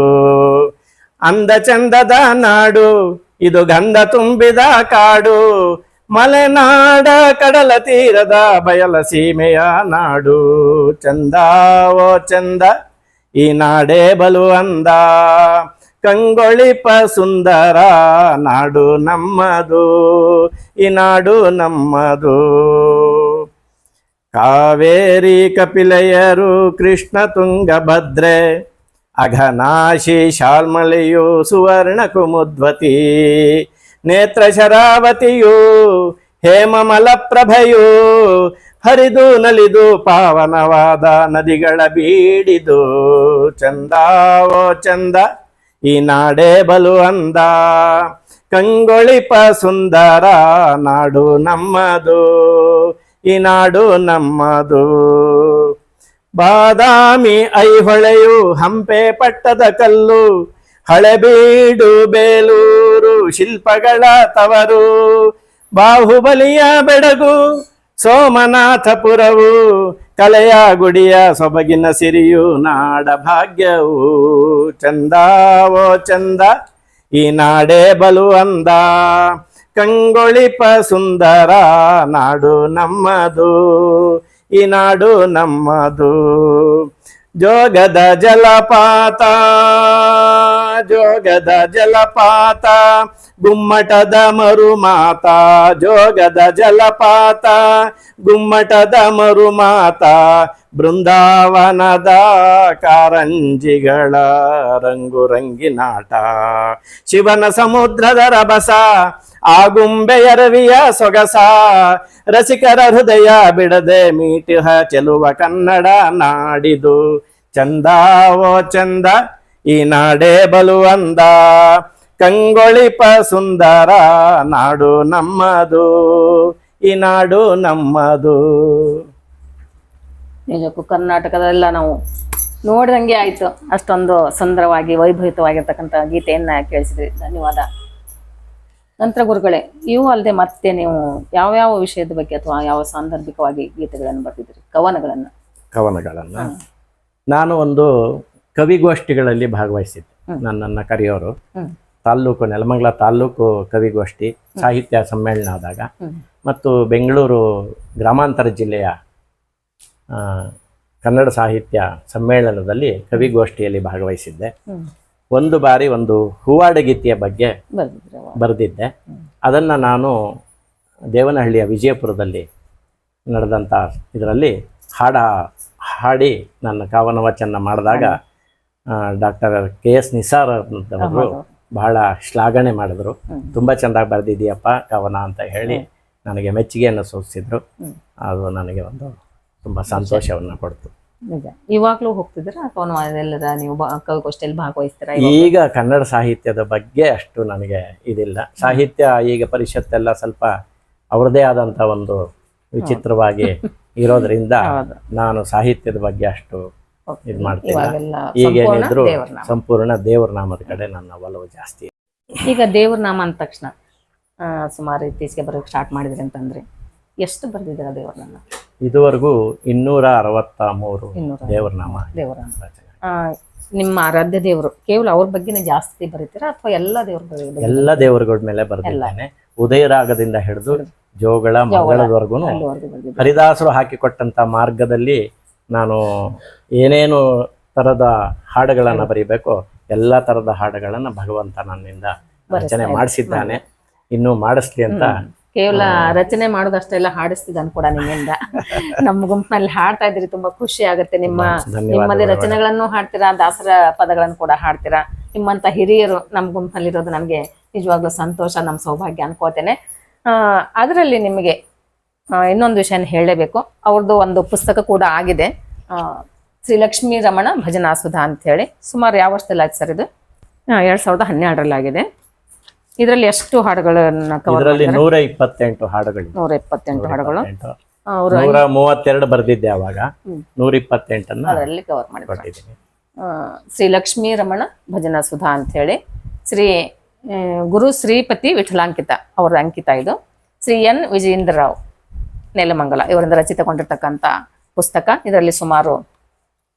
ಅಂದ ಚಂದದ ನಾಡು ಇದು, ಗಂಧ ತುಂಬಿದ ಕಾಡು, ಮಲೆನಾಡ ಕಡಲ ತೀರದ ಬಯಲ ಸೀಮೆಯ ನಾಡು. ಚಂದ ಓ ಚಂದ ಈ ನಾಡೇ ಬಲು ಅಂದ, ಕಂಗೊಳಿಪ ಸುಂದರ ನಾಡು ನಮ್ಮದು, ಈ ನಾಡು ನಮ್ಮದು. ಕಾವೇರಿ ಕಪಿಲೆಯರು ಕೃಷ್ಣ ತುಂಗಭದ್ರೆ, ಅಘನಾಶಿ ಶಾಲ್ಮಳೆಯು ಸುವರ್ಣ ಕುಮುದ್ವತಿ, ನೇತ್ರ ಶರಾವತಿಯು ಹೇಮ ಮಲಪ್ರಭೆಯು, ಹರಿದು ನಲಿದು ಪಾವನವಾದ ನದಿಗಳ ಬೀಡಿದು. ಚಂದ ಓ ಚಂದ ಈ ನಾಡೇ ಬಲು ಅಂದ, ಕಂಗೊಳಿಪ ಸುಂದರ ನಾಡು ನಮ್ಮದು, ಈ ನಾಡು ನಮ್ಮದು. ಬಾದಾಮಿ ಐಹೊಳೆಯು ಹಂಪೆ ಪಟ್ಟದ ಕಲ್ಲು, ಹಳೆಬೀಡು ಬೇಲೂರು ಶಿಲ್ಪಗಳ ತವರು, ಬಾಹುಬಲಿಯ ಬೆಡಗು ಸೋಮನಾಥಪುರವು, ಕಲೆಯ ಗುಡಿಯ ಸೊಬಗಿನ ಸಿರಿಯು ನಾಡ ಭಾಗ್ಯವು. ಚಂದ ಓ ಚಂದ ಈ ನಾಡೇ ಬಲು ಅಂದ, ಕಂಗೊಳಿಪ ಸುಂದರ ನಾಡು ನಮ್ಮದು, ಈ ನಾಡು ನಮ್ಮದು. ಜೋಗದ ಜಲಪಾತ ಜೋಗದ ಜಲಪಾತ, ಗುಮ್ಮಟದ ಮರುಮಾತ, ಜೋಗದ ಜಲಪಾತ ಗುಮ್ಮಟದ ಮರುಮಾತ, ಬೃಂದಾವನದ ಕಾರಂಜಿಗಳ ರಂಗು ರಂಗಿನಾಟ, ಶಿವನ ಸಮುದ್ರದ ರಭಸ ಆಗುಂಬೆಯರವಿಯ ಸೊಗಸ, ರಸಿಕರ ಹೃದಯ ಬಿಡದೆ ಮೀಟಿಹ ಚೆಲುವ ಕನ್ನಡ ನಾಡಿದು. ಚಂದ ಓ ಚಂದ ಈ ನಾಡೇ ಬಲು ಅಂದ, ಕಂಗೊಳಿಪ ಸುಂದರ ನಾಡು ನಮ್ಮದು, ಈ ನಾಡು ನಮ್ಮದು. ನಿಜಕ್ಕೂ ಕರ್ನಾಟಕದೆಲ್ಲ ನಾವು ನೋಡಿದಂಗೆ ಆಯ್ತು. ಅಷ್ಟೊಂದು ಸುಂದರವಾಗಿ ವೈಭವಿತವಾಗಿರ್ತಕ್ಕಂಥ ಗೀತೆಯನ್ನ ಕೇಳಿಸಿದ್ರಿ, ಧನ್ಯವಾದ. ನಂತರ ಗುರುಗಳೇ, ಇವು ಅಲ್ಲದೆ ಮತ್ತೆ ನೀವು ಯಾವ ವಿಷಯದ ಬಗ್ಗೆ ಅಥವಾ ಯಾವ ಸಾಂದರ್ಭಿಕವಾಗಿ ಗೀತೆಗಳನ್ನು ಬರ್ತಿದ್ರಿ, ಕವನಗಳನ್ನ ನಾನು ಒಂದು ಕವಿಗೋಷ್ಠಿಗಳಲ್ಲಿ ಭಾಗವಹಿಸಿದ್ದೆ. ನನ್ನನ್ನು ಕರೆಯೋರು ತಾಲ್ಲೂಕು ನೆಲಮಂಗಲ ತಾಲ್ಲೂಕು ಕವಿಗೋಷ್ಠಿ ಸಾಹಿತ್ಯ ಸಮ್ಮೇಳನ ಆದಾಗ ಮತ್ತು ಬೆಂಗಳೂರು ಗ್ರಾಮಾಂತರ ಜಿಲ್ಲೆಯ ಕನ್ನಡ ಸಾಹಿತ್ಯ ಸಮ್ಮೇಳನದಲ್ಲಿ ಕವಿಗೋಷ್ಠಿಯಲ್ಲಿ ಭಾಗವಹಿಸಿದ್ದೆ. ಒಂದು ಬಾರಿ ಒಂದು ಹೂವಾಡಗೀತೆಯ ಬಗ್ಗೆ ಬರೆದಿದ್ದೆ. ಅದನ್ನು ನಾನು ದೇವನಹಳ್ಳಿಯ ವಿಜಯಪುರದಲ್ಲಿ ನಡೆದಂಥ ಇದರಲ್ಲಿ ಹಾಡಿ ನನ್ನ ಕವನ ವಾಚನ ಮಾಡಿದಾಗ ಡಾಕ್ಟರ್ KS ನಿಸಾರ್ ಅವರು ಬಹಳ ಶ್ಲಾಘನೆ ಮಾಡಿದ್ರು. ತುಂಬ ಚೆಂದಾಗಿ ಬರೆದಿದ್ದೀಯಪ್ಪ ಕವನ ಅಂತ ಹೇಳಿ ನನಗೆ ಮೆಚ್ಚುಗೆಯನ್ನು ಸೂಚಿಸಿದ್ರು. ಅದು ನನಗೆ ಒಂದು ತುಂಬ ಸಂತೋಷವನ್ನು ಕೊಡ್ತು. ನಿಜ. ಇವಾಗಲೂ ಹೋಗ್ತಿದ್ದೀರಾ ಕವನವಾದೆಲ್ಲದ ನೀವು ಕವಿಗೋಷ್ಠಿಯಲ್ಲಿ ಭಾಗವಹಿಸ್ತೀರಾ? ಈಗ ಕನ್ನಡ ಸಾಹಿತ್ಯದ ಬಗ್ಗೆ ಅಷ್ಟು ನನಗೆ ಇದಿಲ್ಲ. ಸಾಹಿತ್ಯ ಈಗ ಪರಿಷತ್ತೆಲ್ಲ ಸ್ವಲ್ಪ ಅವ್ರದೇ ಆದಂಥ ಒಂದು ವಿಚಿತ್ರವಾಗಿ ಇರೋದ್ರಿಂದ ನಾನು ಸಾಹಿತ್ಯದ ಬಗ್ಗೆ ಅಷ್ಟು ಇದು ಮಾಡ್ತೀನಿ. ಈಗೇನಿದ್ರು ಸಂಪೂರ್ಣ ದೇವ್ರ ನಾಮದ ಕಡೆ ನನ್ನ ಒಲವು ಜಾಸ್ತಿ. ಈಗ ದೇವ್ರ ನಾಮ ಅಂದ ತಕ್ಷಣ ಸುಮಾರು ಇತ್ತೀಚೆಗೆ ಬರೋಕ್ಕೆ ಸ್ಟಾರ್ಟ್ ಮಾಡಿದ್ರಿ ಅಂತಂದ್ರೆ ಎಷ್ಟು ಬರ್ದಿದ್ದೀರಾ ದೇವ್ರ ನಾಮ? ಇದುವರೆಗೂ 263 ದೇವ್ರ ನಾಮ. ನಿಮ್ಮ ಆರಾಧ್ಯ ದೇವರು ಕೇವಲ ಅವ್ರ ಬಗ್ಗೆನೇ ಜಾಸ್ತಿ ಬರೀತೀರಾ ಅಥವಾ ಎಲ್ಲ ದೇವ್ರ ಬಗ್ಗೆ? ಎಲ್ಲ ದೇವರುಗಳ ಮೇಲೆ ಬರೆದಿದ್ದೇನೆ. ಉದಯರಾಗದಿಂದ ಹಿಡಿದು ಜೋಗಳ ಮಂಗಳದವರೆಗೂ ಹರಿದಾಸರು ಹಾಕಿಕೊಟ್ಟಂತ ಮಾರ್ಗದಲ್ಲಿ ನಾನು ಏನೇನು ತರದ ಹಾಡುಗಳನ್ನ ಬರೀಬೇಕು ಎಲ್ಲ ತರದ ಹಾಡುಗಳನ್ನ ಭಗವಂತ ನನ್ನಿಂದ ರಚನೆ ಮಾಡಿಸಿದ್ದಾನೆ. ಇನ್ನೂ ಮಾಡಿಸ್ಲಿ ಅಂತ. ಕೇವಲ ರಚನೆ ಮಾಡೋದಷ್ಟೆಲ್ಲ ಹಾಡಿಸ್ತಿದ್ದಾನೆ ಕೂಡ ನಿಮ್ಮಿಂದ. ನಮ್ಮ ಗುಂಪಿನಲ್ಲಿ ಹಾಡ್ತಾ ಇದ್ರಿ, ತುಂಬಾ ಖುಷಿ ಆಗುತ್ತೆ. ನಿಮ್ಮದೇ ರಚನೆಗಳನ್ನು ಹಾಡ್ತೀರಾ, ದಾಸರ ಪದಗಳನ್ನು ಕೂಡ ಹಾಡ್ತೀರಾ. ನಿಮ್ಮಂತ ಹಿರಿಯರು ನಮ್ಮ ಗುಂಪಿನಲ್ಲಿರೋದು ನನಗೆ ನಿಜವಾಗ್ಲೂ ಸಂತೋಷ, ನಮ್ಮ ಸೌಭಾಗ್ಯ ಅನ್ಕೋತೇನೆ. ಅದರಲ್ಲಿ ನಿಮಗೆ ಇನ್ನೊಂದು ವಿಷಯನ ಹೇಳಲೇಬೇಕು. ಅವ್ರದ್ದು ಒಂದು ಪುಸ್ತಕ ಕೂಡ ಆಗಿದೆ, ಶ್ರೀ ಲಕ್ಷ್ಮೀ ರಮಣ ಭಜನಾ ಸುಧಾ ಅಂತ ಹೇಳಿ. ಸುಮಾರು ಯಾವ ವರ್ಷದಲ್ಲಿ ಆಯ್ತು ಸರ್ ಇದು? 2012ರಲ್ಲಿ ಆಗಿದೆ. ಇದರಲ್ಲಿ ಎಷ್ಟು ಹಾಡುಗಳನ್ನ ಕವರ್? 128 ಹಾಡುಗಳು. 128 ಹಾಡುಗಳು. 132 ಬರ್ದಿದ್ದೆ ಅವಾಗ. 128 ಅದರಲ್ಲಿ ಕವರ್ ಮಾಡಿದ್ದೀನಿ. ಶ್ರೀ ಲಕ್ಷ್ಮೀ ರಮಣ ಭಜನಾ ಸುಧಾ ಅಂತ ಹೇಳಿ ಶ್ರೀ ಗುರು ಶ್ರೀಪತಿ ವಿಠಲಾಂಕಿತ ಅವರ ಅಂಕಿತ ಇದು. ಶ್ರೀ N ವಿಜಯೇಂದ್ರ ರಾವ್ ನೆಲಮಂಗಲ ಇವರಿಂದ ರಚಿತಗೊಂಡಿರ್ತಕ್ಕಂಥ ಪುಸ್ತಕ. ಇದರಲ್ಲಿ ಸುಮಾರು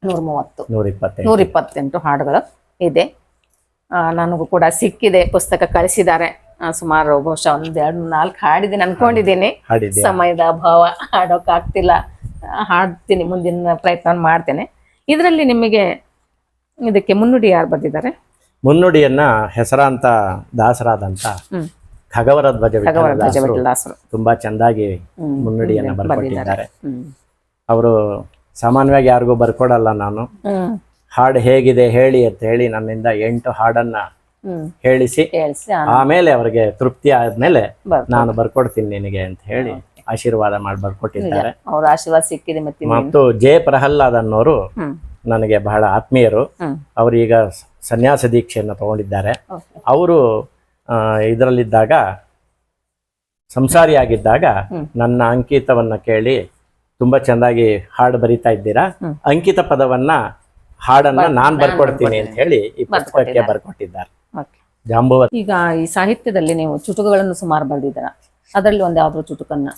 128 ಹಾಡುಗಳು ಇದೆ. ನನಗೂ ಕೂಡ ಸಿಕ್ಕಿದೆ, ಪುಸ್ತಕ ಕಳಿಸಿದ್ದಾರೆ. ಸುಮಾರು ಬಹುಶಃ 1-2-4 ಹಾಡಿದ್ದೀನಿ ಅನ್ಕೊಂಡಿದ್ದೀನಿ. ಸಮಯದ ಅಭಾವ, ಹಾಡೋಕ್ಕಾಗ್ತಿಲ್ಲ. ಹಾಡ್ತೀನಿ, ಮುಂದಿನ ಪ್ರಯತ್ನ ಮಾಡ್ತೇನೆ. ಇದರಲ್ಲಿ ನಿಮಗೆ ಇದಕ್ಕೆ ಮುನ್ನುಡಿ ಯಾರು ಬರ್ದಿದ್ದಾರೆ? ಮುನ್ನುಡಿಯನ್ನ ಹೆಸರಾಂತ ದಾಸರಾದಂತ ಖಗವರ ಧ್ವಜ ವಿಠಲದಾಸರು ತುಂಬಾ ಚೆಂದಾಗಿ ಮುನ್ನುಡಿಯನ್ನ ಬರ್ಕೊಟ್ಟಿದ್ದಾರೆ. ಅವರು ಸಾಮಾನ್ಯವಾಗಿ ಯಾರಿಗೂ ಬರ್ಕೊಡಲ್ಲ. ನಾನು ಹಾಡು ಹೇಗಿದೆ ಹೇಳಿ ಅಂತ ಹೇಳಿ ನನ್ನಿಂದ 8 ಹಾಡನ್ನ ಹೇಳಿಸಿ ಆಮೇಲೆ ಅವರಿಗೆ ತೃಪ್ತಿ ಆದ್ಮೇಲೆ ನಾನು ಬರ್ಕೊಡ್ತೀನಿ ನಿನಗೆ ಅಂತ ಹೇಳಿ ಆಶೀರ್ವಾದ ಮಾಡಿ ಬರ್ಕೊಟ್ಟಿದ್ದಾರೆ. ಅವ್ರ ಆಶೀರ್ವಾದ ಸಿಕ್ಕಿದೆ. ಮತ್ತು ಜೆ ಪ್ರಹ್ಲಾದ್ ಅನ್ನೋರು ನನಗೆ ಬಹಳ ಆತ್ಮೀಯರು. ಅವರೀಗ ಸನ್ಯಾಸ ದೀಕ್ಷೆಯನ್ನು ತಗೊಂಡಿದ್ದಾರೆ. ಅವರು ಇದರಲ್ಲಿದ್ದಾಗ, ಸಂಸಾರಿಯಾಗಿದ್ದಾಗ ನನ್ನ ಅಂಕಿತವನ್ನ ಕೇಳಿ ತುಂಬಾ ಚೆಂದಾಗಿ ಹಾಡು ಬರಿತಾ ಇದ್ದೀರಾ, ಅಂಕಿತ ಪದವನ್ನ ಹಾಡನ್ನ ನಾನ್ ಬರ್ಕೊಡ್ತೀನಿ ಅಂತ ಹೇಳಿ ಈ ಪುಸ್ತಕಕ್ಕೆ ಬರ್ಕೊಟ್ಟಿದ್ದಾರೆ. ಜಾಂಬುವತಿ. ಈಗ ಈ ಸಾಹಿತ್ಯದಲ್ಲಿ ನೀವು ಚುಟುಕುಗಳನ್ನು ಸುಮಾರು ಬರೆದಿದ್ದೀರ, ಅದರಲ್ಲಿ ಒಂದು ಯಾವ್ದಾದ್ರು ಚುಟುಕನ್ನ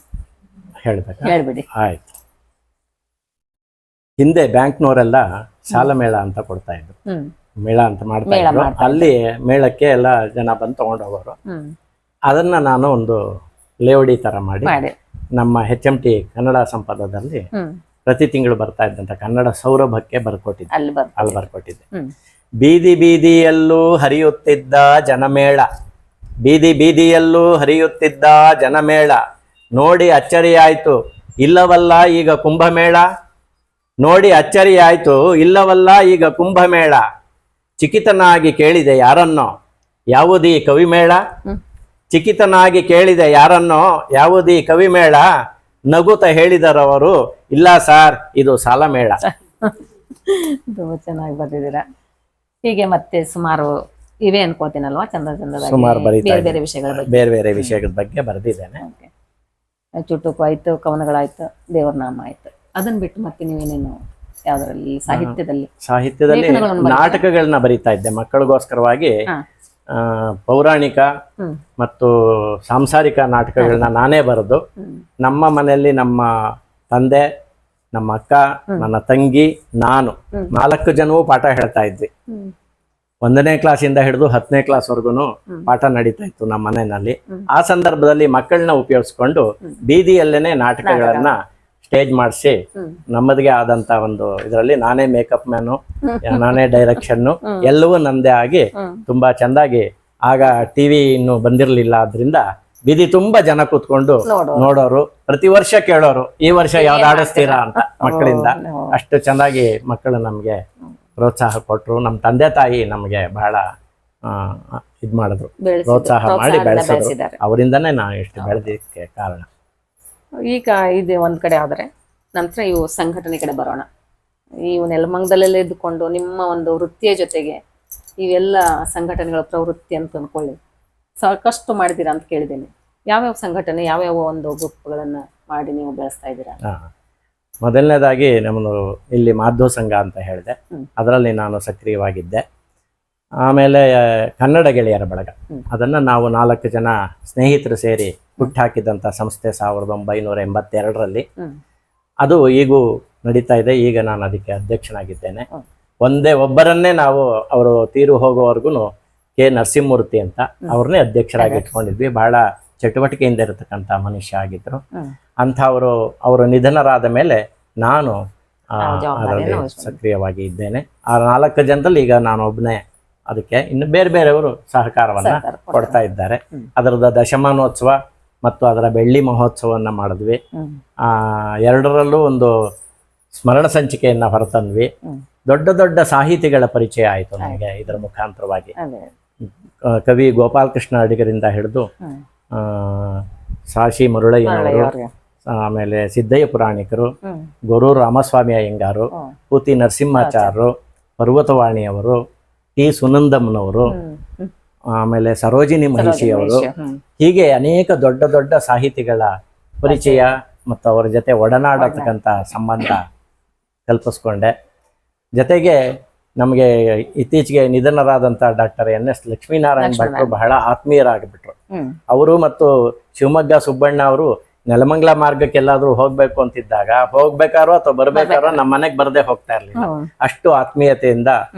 ಹೇಳ್ಬಿಡಿ. ಆಯ್ತು. ಹಿಂದೆ ಬ್ಯಾಂಕ್ನವರೆಲ್ಲ ಸಾಲ ಮೇಳ ಅಂತ ಕೊಡ್ತಾ ಇದ್ರು, ಮೇಳ ಅಂತ ಮಾಡ್ತಾ ಇದ್ರು. ಅಲ್ಲಿ ಮೇಳಕ್ಕೆ ಎಲ್ಲ ಜನ ಬಂದು ತಗೊಂಡು ಹೋಗೋರು. ಅದನ್ನ ನಾನು ಒಂದು ಲೇವಡಿ ತರ ಮಾಡಿ ನಮ್ಮ HMT ಕನ್ನಡ ಸಂಪದದಲ್ಲಿ ಪ್ರತಿ ತಿಂಗಳು ಬರ್ತಾ ಇದ್ದಂತ ಕನ್ನಡ ಸೌರಭಕ್ಕೆ ಬರ್ಕೊಟ್ಟಿದ್ದೆ. ಅಲ್ಲಿ ಬರ್ಕೊಟ್ಟಿದ್ದೆ. ಬೀದಿ ಬೀದಿಯಲ್ಲೂ ಹರಿಯುತ್ತಿದ್ದ ಜನಮೇಳ, ಬೀದಿ ಬೀದಿಯಲ್ಲೂ ಹರಿಯುತ್ತಿದ್ದ ಜನಮೇಳ, ನೋಡಿ ಅಚ್ಚರಿಯಾಯ್ತು ಇಲ್ಲವಲ್ಲ ಈಗ ಕುಂಭಮೇಳ, ನೋಡಿ ಅಚ್ಚರಿಯಾಯ್ತು ಇಲ್ಲವಲ್ಲ ಈಗ ಕುಂಭಮೇಳ, ಚಿಕಿತನಾಗಿ ಕೇಳಿದೆ ಯಾರನ್ನೋ ಯಾವುದೀ ಕವಿಮೇಳ, ಚಿಕಿತನಾಗಿ ಕೇಳಿದೆ ಯಾರನ್ನೋ ಯಾವುದೀ ಕವಿಮೇಳ, ನಗುತ್ತ ಹೇಳಿದರವರು ಇಲ್ಲ ಸಾರ್ ಇದು ಸಾಲ ಮೇಳ. ತುಂಬಾ ಚೆನ್ನಾಗಿ ಬರ್ತಿದ್ದೀರಾ. ಹೀಗೆ ಮತ್ತೆ ಸುಮಾರು ಇವೆ ಅನ್ಕೋತೀನಲ್ವಾ, ಚಂದ ಚಂದ ಸುಮಾರು ಬೇರೆ ಬೇರೆ ವಿಷಯಗಳ ಬಗ್ಗೆ, ಬೇರೆ ಬೇರೆ ವಿಷಯಗಳ ಬಗ್ಗೆ ಬರೆದಿದ್ದೇನೆ. ಚುಟುಕು ಆಯ್ತು, ಕವನಗಳಾಯ್ತು, ದೇವ್ರ ನಾಮ ಆಯ್ತು. ಅದನ್ನ ಬಿಟ್ಟು ಮತ್ತೆ ನೀವೇನೇನು ಯಾವ್ದ್ರಲ್ಲಿ ಸಾಹಿತ್ಯದಲ್ಲಿ ಲೇಖನಗಳನ್ನು ನಾಟಕಗಳನ್ನ ಬರೀತಾ ಇದ್ದೆ ಮಕ್ಕಳಿಗೋಸ್ಕರವಾಗಿ. ಹಾ. ಪೌರಾಣಿಕ ಮತ್ತು ಸಾಂಸಾರಿಕ ನಾಟಕಗಳನ್ನ ನಾನೇ ಬರೆದು ನಮ್ಮ ಮನೆಯಲ್ಲಿ ನಮ್ಮ ತಂದೆ, ನಮ್ಮ ಅಕ್ಕ, ನನ್ನ ತಂಗಿ, ನಾನು 4 ಜನವೂ ಪಾಠ ಹೇಳ್ತಾ ಇದ್ವಿ. 1ನೇ ಕ್ಲಾಸಿಂದ ಹಿಡಿದು 10ನೇ ಕ್ಲಾಸ್ವರೆಗೂ ಪಾಠ ನಡೀತಾ ಇತ್ತು ನಮ್ಮ ಮನೆಯಲ್ಲಿ. ಆ ಸಂದರ್ಭದಲ್ಲಿ ಮಕ್ಕಳನ್ನ ಉಪಯೋಗಿಸ್ಕೊಂಡು ಬೀದಿಯಲ್ಲೇನೆ ನಾಟಕಗಳನ್ನ ಸ್ಟೇಜ್ ಮಾಡಿಸಿ ನಮ್ಮದಿಗೆ ಆದಂತ ಒಂದು ಇದರಲ್ಲಿ ನಾನೇ ಮೇಕಪ್ ಮ್ಯಾನು, ನಾನೇ ಡೈರೆಕ್ಷನ್ನು, ಎಲ್ಲವೂ ನಂದೇ ಆಗಿ ತುಂಬಾ ಚೆಂದಾಗಿ. ಆಗ ಟಿವಿ ಇನ್ನು ಬಂದಿರಲಿಲ್ಲ, ಆದ್ರಿಂದ ಬೀದಿ ತುಂಬಾ ಜನ ಕೂತ್ಕೊಂಡು ನೋಡೋರು, ಪ್ರತಿ ವರ್ಷ ಕೇಳೋರು ಈ ವರ್ಷ ಯಾವ್ದು ಆಡಿಸ್ತೀರಾ ಅಂತ ಮಕ್ಕಳಿಂದ. ಅಷ್ಟು ಚೆನ್ನಾಗಿ ಮಕ್ಕಳು ನಮ್ಗೆ ಪ್ರೋತ್ಸಾಹ ಕೊಟ್ರು. ನಮ್ಮ ತಂದೆ ತಾಯಿ ನಮ್ಗೆ ಬಹಳ ಇದ್ ಮಾಡಿದ್ರು, ಪ್ರೋತ್ಸಾಹ ಮಾಡಿ ಬೆಳೆಸಿದ್ರು. ಅವರಿಂದನೇ ನಾವು ಎಷ್ಟು ಬೆಳೆದಿಕ್ಕೆ ಕಾರಣ. ಈಗ ಇದು ಒಂದ್ ಕಡೆ ಆದ್ರೆ ನಂತರ ಇವು ಸಂಘಟನೆ ಕಡೆ ಬರೋಣ. ಇವು ನೆಲಮಂಗಲದಲ್ಲೇ ಇದ್ದುಕೊಂಡು ನಿಮ್ಮ ಒಂದು ವೃತ್ತಿಯ ಜೊತೆಗೆ ಇವೆಲ್ಲ ಸಂಘಟನೆಗಳ ಪ್ರವೃತ್ತಿ ಅಂತ ಅನ್ಕೊಳ್ಳಿ ಸಾಕಷ್ಟು ಮಾಡಿದ್ದೀರಾ ಅಂತ ಕೇಳಿದ್ದೇನೆ. ಯಾವ್ಯಾವ ಸಂಘಟನೆ, ಯಾವ್ಯಾವ ಒಂದು ಗ್ರೂಪ್ಗಳನ್ನ ಮಾಡಿ ನೀವು ಬೆಳೆಸ್ತಾ ಇದ್ದೀರಾ? ಮೊದಲನೇದಾಗಿ ನಮ್ಮದು ಇಲ್ಲಿ ಮಾಧ್ವ ಸಂಘ ಅಂತ ಹೇಳಿದೆ, ಅದರಲ್ಲಿ ನಾನು ಸಕ್ರಿಯವಾಗಿದ್ದೆ. ಆಮೇಲೆ ಕನ್ನಡ ಗೆಳೆಯರ ಬಳಗ, ಅದನ್ನ ನಾವು 4 ಜನ ಸ್ನೇಹಿತರು ಸೇರಿ ಹುಟ್ಟಾಕಿದಂಥ ಸಂಸ್ಥೆ 1982ರಲ್ಲಿ. ಅದು ಈಗೂ ನಡೀತಾ ಇದೆ. ಈಗ ನಾನು ಅದಕ್ಕೆ ಅಧ್ಯಕ್ಷನಾಗಿದ್ದೇನೆ. ಒಬ್ಬರನ್ನೇ ನಾವು ಅವರು ತೀರು ಹೋಗೋವರೆಗೂ ಕೆ ನರಸಿಂಹಮೂರ್ತಿ ಅಂತ ಅವ್ರನ್ನೇ ಅಧ್ಯಕ್ಷರಾಗಿ ಇಟ್ಕೊಂಡಿದ್ವಿ. ಬಹಳ ಚಟುವಟಿಕೆಯಿಂದ ಇರತಕ್ಕಂಥ ಮನುಷ್ಯ ಆಗಿದ್ರು. ಅವರು ನಿಧನರಾದ ಮೇಲೆ ನಾನು ಅದರಲ್ಲಿ ಸಕ್ರಿಯವಾಗಿ ಇದ್ದೇನೆ. ಆ 4 ಜನರಲ್ಲಿ ಈಗ ನಾನು ಒಬ್ಬನೇ ಅದಕ್ಕೆ. ಇನ್ನು ಬೇರೆ ಬೇರೆಯವರು ಸಹಕಾರವನ್ನ ಕೊಡ್ತಾ ಇದ್ದಾರೆ. ಅದರದ ದಶಮಾನೋತ್ಸವ ಮತ್ತು ಅದರ ಬೆಳ್ಳಿ ಮಹೋತ್ಸವವನ್ನ ಮಾಡಿದ್ವಿ. 2ರಲ್ಲೂ ಒಂದು ಸ್ಮರಣ ಸಂಚಿಕೆಯನ್ನ ಹೊರತಂದ್ವಿ. ದೊಡ್ಡ ದೊಡ್ಡ ಸಾಹಿತಿಗಳ ಪರಿಚಯ ಆಯಿತು ನನಗೆ ಇದರ ಮುಖಾಂತರವಾಗಿ. ಕವಿ ಗೋಪಾಲಕೃಷ್ಣ ಅಡಿಗರಿಂದ ಹಿಡಿದು ಸಾಶಿ ಮುರಳಯ್ಯನವರು, ಆಮೇಲೆ ಸಿದ್ದಯ್ಯ ಪುರಾಣಿಕರು, ಗೊರೂರು ರಾಮಸ್ವಾಮಿ ಅಯ್ಯಂಗಾರು, ಪೂತಿ ನರಸಿಂಹಾಚಾರ್ಯರು, ಪರ್ವತವಾಣಿಯವರು, ಟಿ ಸುನಂದಮ್ಮನವರು, ಆಮೇಲೆ ಸರೋಜಿನಿ ಮಹಿಷಿಯವರು, ಹೀಗೆ ಅನೇಕ ದೊಡ್ಡ ದೊಡ್ಡ ಸಾಹಿತಿಗಳ ಪರಿಚಯ ಮತ್ತು ಅವರ ಜೊತೆ ಒಡನಾಡತಕ್ಕಂಥ ಸಂಬಂಧ ಕಲ್ಪಿಸ್ಕೊಂಡೆ. ಜೊತೆಗೆ ನಮಗೆ ಇತ್ತೀಚೆಗೆ ನಿಧನರಾದಂಥ ಡಾಕ್ಟರ್ NS ಲಕ್ಷ್ಮೀನಾರಾಯಣ ಭಟ್ರು ಬಹಳ ಆತ್ಮೀಯರಾಗಿಬಿಟ್ರು. ಅವರು ಮತ್ತು ಶಿವಮೊಗ್ಗ ಸುಬ್ಬಣ್ಣ ಅವರು ನೆಲಮಂಗಲ ಮಾರ್ಗಕ್ಕೆಲ್ಲಾದ್ರೂ ಹೋಗ್ಬೇಕು ಅಂತಿದ್ದಾಗ ಹೋಗ್ಬೇಕಾರೋ ಅಥವಾ ಬರ್ಬೇಕಾರೋ ನಮ್ಮ ಮನೆಗೆ ಬರದೆ ಹೋಗ್ತಾ ಇರ್ಲಿಲ್ಲ. ಅಷ್ಟು ಆತ್ಮೀಯತೆಯಿಂದ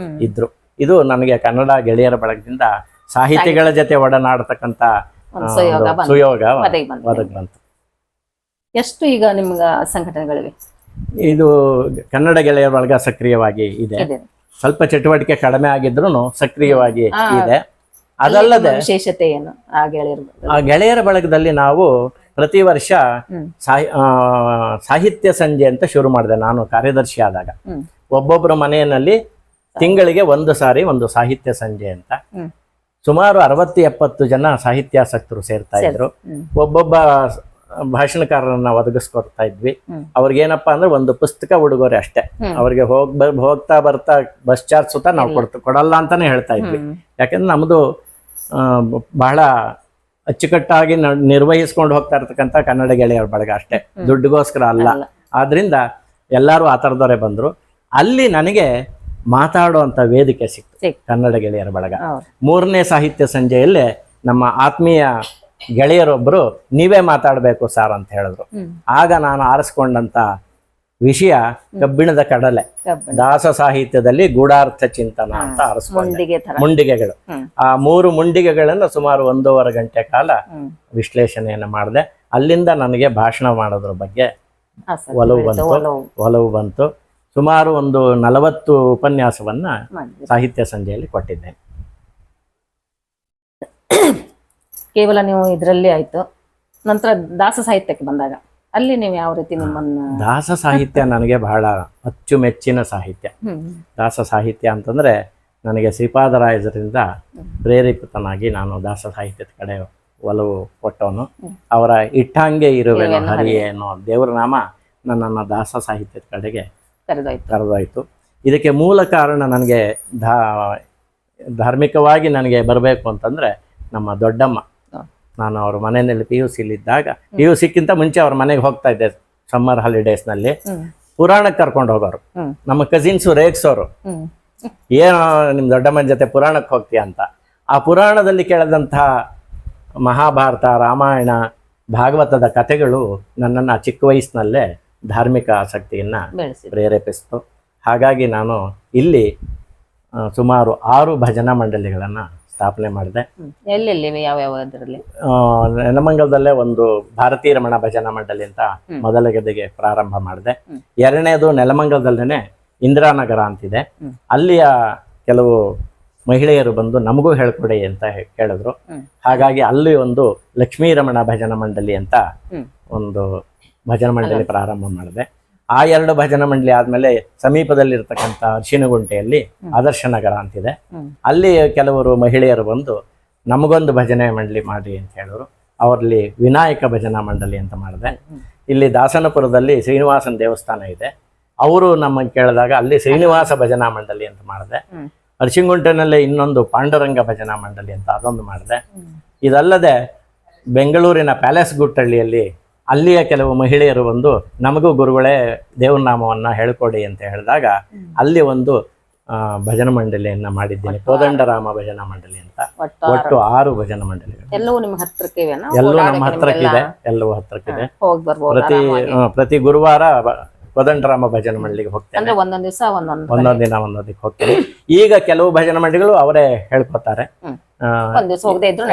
ಇದ್ರು. ಇದು ನನಗೆ ಕನ್ನಡ ಗೆಳೆಯರ ಬಳಗದಿಂದ ಸಾಹಿತಿಗಳ ಜೊತೆ ಒಡನಾಡತಕ್ಕಂತ ಸುಯೋಗ ಒದಗಿ ಬಂತು. ಎಷ್ಟು ಈಗ ನಿಮ್ಗ ಸಂಘಟನೆಗಳಿವೆ? ಇದು ಕನ್ನಡ ಗೆಳೆಯರ ಬಳಗ ಸಕ್ರಿಯವಾಗಿ ಇದೆ. ಸ್ವಲ್ಪ ಚಟುವಟಿಕೆ ಕಡಿಮೆ ಆಗಿದ್ರು ಸಕ್ರಿಯವಾಗಿ ಇದೆ. ಅದಲ್ಲದೆ ವಿಶೇಷತೆ ಏನು ಆ ಗೆಳೆಯರ ಬಳಗದಲ್ಲಿ ನಾವು ಪ್ರತಿ ವರ್ಷ ಸಾಹಿತ್ಯ ಸಂಜೆ ಅಂತ ಶುರು ಮಾಡಿದೆ. ನಾನು ಕಾರ್ಯದರ್ಶಿ ಆದಾಗ ಒಬ್ಬೊಬ್ಬರ ಮನೆಯಲ್ಲಿ ತಿಂಗಳಿಗೆ 1 ಸಾರಿ ಒಂದು ಸಾಹಿತ್ಯ ಸಂಜೆ ಅಂತ ಸುಮಾರು 60-70 ಜನ ಸಾಹಿತ್ಯಾಸಕ್ತರು ಸೇರ್ತಾ ಇದ್ರು. ಒಬ್ಬೊಬ್ಬ ಭಾಷಣಕಾರರನ್ನ ಒದಗಿಸ್ಕೊಡ್ತಾ ಇದ್ವಿ. ಅವ್ರಿಗೇನಪ್ಪಾ ಅಂದ್ರೆ ಒಂದು ಪುಸ್ತಕ ಉಡುಗೊರೆ ಅಷ್ಟೇ. ಅವ್ರಿಗೆ ಹೋಗ್ತಾ ಬರ್ತಾ ಬಸ್ ಚಾರ್ಜ್ ಸುತ್ತ ನಾವು ಕೊಡಲ್ಲ ಅಂತಾನೆ ಹೇಳ್ತಾ ಇದ್ವಿ. ಯಾಕಂದ್ರೆ ನಮ್ದು ಬಹಳ ಅಚ್ಚುಕಟ್ಟಾಗಿ ನಿರ್ವಹಿಸ್ಕೊಂಡು ಹೋಗ್ತಾ ಇರ್ತಕ್ಕಂಥ ಕನ್ನಡ ಗೆಳೆಯರ ಬಳಗ ಅಷ್ಟೇ, ದುಡ್ಡಿಗೋಸ್ಕರ ಅಲ್ಲ. ಆದ್ರಿಂದ ಎಲ್ಲರೂ ಆ ಥರದವರೇ ಬಂದ್ರು. ಅಲ್ಲಿ ನನಗೆ ಮಾತಾಡುವಂತ ವೇದಿಕೆ ಸಿಕ್ತು ಕನ್ನಡ ಗೆಳೆಯರ ಬಳಗ. 3ನೇ ಸಾಹಿತ್ಯ ಸಂಜೆಯಲ್ಲೇ ನಮ್ಮ ಆತ್ಮೀಯ ಗೆಳೆಯರೊಬ್ಬರು ನೀವೇ ಮಾತಾಡಬೇಕು ಸಾರ್ ಅಂತ ಹೇಳಿದ್ರು. ಆಗ ನಾನು ಆರಿಸ್ಕೊಂಡಂತ ವಿಷಯ ಕಬ್ಬಿಣದ ಕಡಲೆ, ದಾಸ ಸಾಹಿತ್ಯದಲ್ಲಿ ಗೂಢಾರ್ಥ ಚಿಂತನ ಅಂತ ಆರಿಸ್ಕೊಂಡೆ. ಮುಂಡಿಗೆಗಳು, ಆ 3 ಮುಂಡಿಗೆಗಳನ್ನು ಸುಮಾರು 1.5 ಗಂಟೆ ಕಾಲ ವಿಶ್ಲೇಷಣೆಯನ್ನು ಮಾಡಿದೆ. ಅಲ್ಲಿಂದ ನನಗೆ ಭಾಷಣ ಮಾಡೋದ್ರ ಬಗ್ಗೆ ಒಲವು ಬಂತು. ಸುಮಾರು ಒಂದು 40 ಉಪನ್ಯಾಸವನ್ನ ಸಾಹಿತ್ಯ ಸಂಜೆಯಲ್ಲಿ ಕೊಟ್ಟಿದ್ದೇನೆ. ಕೇವಲ ನೀವು ಇದರಲ್ಲಿ ಆಯ್ತು. ನಂತರ ದಾಸ ಸಾಹಿತ್ಯಕ್ಕೆ ಬಂದಾಗ ಅಲ್ಲಿ ನೀವು ಯಾವ ರೀತಿ ನಿಮ್ಮನ್ನ? ದಾಸ ಸಾಹಿತ್ಯ ನನಗೆ ಬಹಳ ಅಚ್ಚುಮೆಚ್ಚಿನ ಸಾಹಿತ್ಯ. ದಾಸ ಸಾಹಿತ್ಯ ಅಂತಂದ್ರೆ ನನಗೆ ಶ್ರೀಪಾದರಾಯರಿಂದ ಪ್ರೇರೇಪಿತನಾಗಿ ನಾನು ದಾಸ ಸಾಹಿತ್ಯದ ಕಡೆ ಒಲವು ಕೊಟ್ಟವನು. ಅವರ ಇಟ್ಟಂಗೆ ಇರುವೆನು ಹರಿಯೇ ಅನ್ನೋ ದೇವರ ನಾಮ ನನ್ನನ್ನು ದಾಸ ಸಾಹಿತ್ಯದ ಕಡೆಗೆ ಕರೆದೋಯ್ತು. ಇದಕ್ಕೆ ಮೂಲ ಕಾರಣ ನನಗೆ ಧಾರ್ಮಿಕವಾಗಿ ನನಗೆ ಬರಬೇಕು ಅಂತಂದ್ರೆ ನಮ್ಮ ದೊಡ್ಡಮ್ಮ. ನಾನು ಅವ್ರ ಮನೆಯಲ್ಲಿ PUC ಇದ್ದಾಗ, PUCಕ್ಕಿಂತ ಮುಂಚೆ ಅವ್ರ ಮನೆಗೆ ಹೋಗ್ತಾ ಇದ್ದೆ ಸಮ್ಮರ್ ಹಾಲಿಡೇಸ್ನಲ್ಲಿ. ಪುರಾಣಕ್ಕೆ ಕರ್ಕೊಂಡು ಹೋಗೋರು. ಹ್ಮ್. ನಮ್ಮ ಕಸಿನ್ಸು ರೇಗ್ಸೋರು, ಹ್ಮ್. ಏನು ನಿಮ್ಮ ದೊಡ್ಡಮ್ಮನ ಜೊತೆ ಪುರಾಣಕ್ಕೆ ಹೋಗ್ತೀಯ ಅಂತ. ಆ ಪುರಾಣದಲ್ಲಿ ಕೇಳಿದಂತಹ ಮಹಾಭಾರತ, ರಾಮಾಯಣ, ಭಾಗವತದ ಕಥೆಗಳು ನನ್ನನ್ನು ಚಿಕ್ಕ ವಯಸ್ಸಿನಲ್ಲೇ ಧಾರ್ಮಿಕ ಆಸಕ್ತಿಯನ್ನು ಬೆಳೆಸಿ. ಪ್ರೇರೇಪಿಸಿತು. ಹಾಗಾಗಿ ನಾನು ಇಲ್ಲಿ ಸುಮಾರು 6 ಭಜನಾ ಮಂಡಳಿಗಳನ್ನು ಸ್ಥಾಪನೆ ಮಾಡಿದೆ. ಎಲ್ಲೆಲ್ಲಿವೆ, ಯಾವ ಇದರಲ್ಲಿ? ನೆಲಮಂಗಲದಲ್ಲೇ ಒಂದು ಭಾರತೀಯ ರಮಣ ಭಜನಾ ಮಂಡಳಿ ಅಂತ ಮೊದಲಗೆದೆಗೆ ಪ್ರಾರಂಭ ಮಾಡಿದೆ. ಎರಡನೇದು ನೆಲಮಂಗಲದಲ್ಲೇ ಇಂದಿರಾನಗರ ಅಂತಿದೆ. ಅಲ್ಲಿಯ ಕೆಲವು ಮಹಿಳೆಯರು ಬಂದು ನಮಗೂ ಹೇಳ್ಕೊಡಿ ಅಂತ ಕೇಳಿದ್ರು. ಹಾಗಾಗಿ ಅಲ್ಲಿ ಒಂದು ಲಕ್ಷ್ಮೀ ರಮಣ ಭಜನಾ ಮಂಡಳಿ ಅಂತ ಒಂದು ಭಜನಾ ಮಂಡಳಿ ಪ್ರಾರಂಭ ಮಾಡಿದೆ. ಆ 2 ಭಜನಾ ಮಂಡಳಿ ಆದ್ಮೇಲೆ ಸಮೀಪದಲ್ಲಿರ್ತಕ್ಕಂಥ ಅರಿಶಿನಗುಂಟೆಯಲ್ಲಿ ಆದರ್ಶ ನಗರ ಅಂತಿದೆ. ಅಲ್ಲಿ ಕೆಲವರು ಮಹಿಳೆಯರು ಬಂದು ನಮಗೊಂದು ಭಜನೆ ಮಂಡಳಿ ಮಾಡಿ ಅಂತ ಹೇಳಿದ್ರು. ಅವರಲ್ಲಿ ವಿನಾಯಕ ಭಜನಾ ಮಂಡಳಿ ಅಂತ ಮಾಡಿದೆ. ಇಲ್ಲಿ ದಾಸನಪುರದಲ್ಲಿ ಶ್ರೀನಿವಾಸನ ದೇವಸ್ಥಾನ ಇದೆ. ಅವರು ನಮಗೆ ಕೇಳಿದಾಗ ಅಲ್ಲಿ ಶ್ರೀನಿವಾಸ ಭಜನಾ ಮಂಡಳಿ ಅಂತ ಮಾಡಿದೆ. ಅರಿಶಿನಗುಂಟೆನಲ್ಲೇ ಇನ್ನೊಂದು ಪಾಂಡುರಂಗ ಭಜನಾ ಮಂಡಳಿ ಅಂತ ಅದೊಂದು ಮಾಡಿದೆ. ಇದಲ್ಲದೆ ಬೆಂಗಳೂರಿನ ಪ್ಯಾಲೇಸ್ ಗುಟ್ಟಳ್ಳಿಯಲ್ಲಿ ಅಲ್ಲಿಯ ಕೆಲವು ಮಹಿಳೆಯರು ಬಂದು ನಮಗೂ ಗುರುಗಳೇ ದೇವ್ರ ನಾಮವನ್ನು ಹೇಳ್ಕೊಡಿ ಅಂತ ಹೇಳಿದಾಗ ಅಲ್ಲಿ ಒಂದು ಭಜನಾ ಮಂಡಳಿಯನ್ನ ಮಾಡಿದ್ದೀನಿ, ಕೋದಂಡರಾಮ ಭಜನಾ ಮಂಡಳಿ ಅಂತ. ಒಟ್ಟು 6 ಭಜನಾ ಮಂಡಳಿಗಳು. ಎಲ್ಲವೂ ನಿಮ್ಮ ಹತ್ರಕ್ಕೆ ಎಲ್ಲವೂ ನಮ್ಮ ಹತ್ರಕ್ಕಿದೆ, ಎಲ್ಲವೂ ಹತ್ರಕ್ಕಿದೆ. ಹೋಗಿ ಬರ್ಬೋದು. ಪ್ರತಿ ಗುರುವಾರ ಕೋದಂಡರಾಮ ಭಜನಾ ಮಂಡಳಿಗೆ ಹೋಗ್ತೇನೆ. ಅಂದ್ರೆ ಒಂದೊಂದ್ ದಿವಸ ಒಂದೊಂದು ದಿನ ಒಂದೊಂದಕ್ಕೆ ಹೋಗ್ತೇನೆ. ಈಗ ಕೆಲವು ಭಜನಾ ಮಂಡಳಿಗಳು ಅವರೇ ಹೇಳ್ಕೊತಾರೆ. ಒಂದ್ ದಿವಸ ಹೋಗದೆ ಇದ್ರು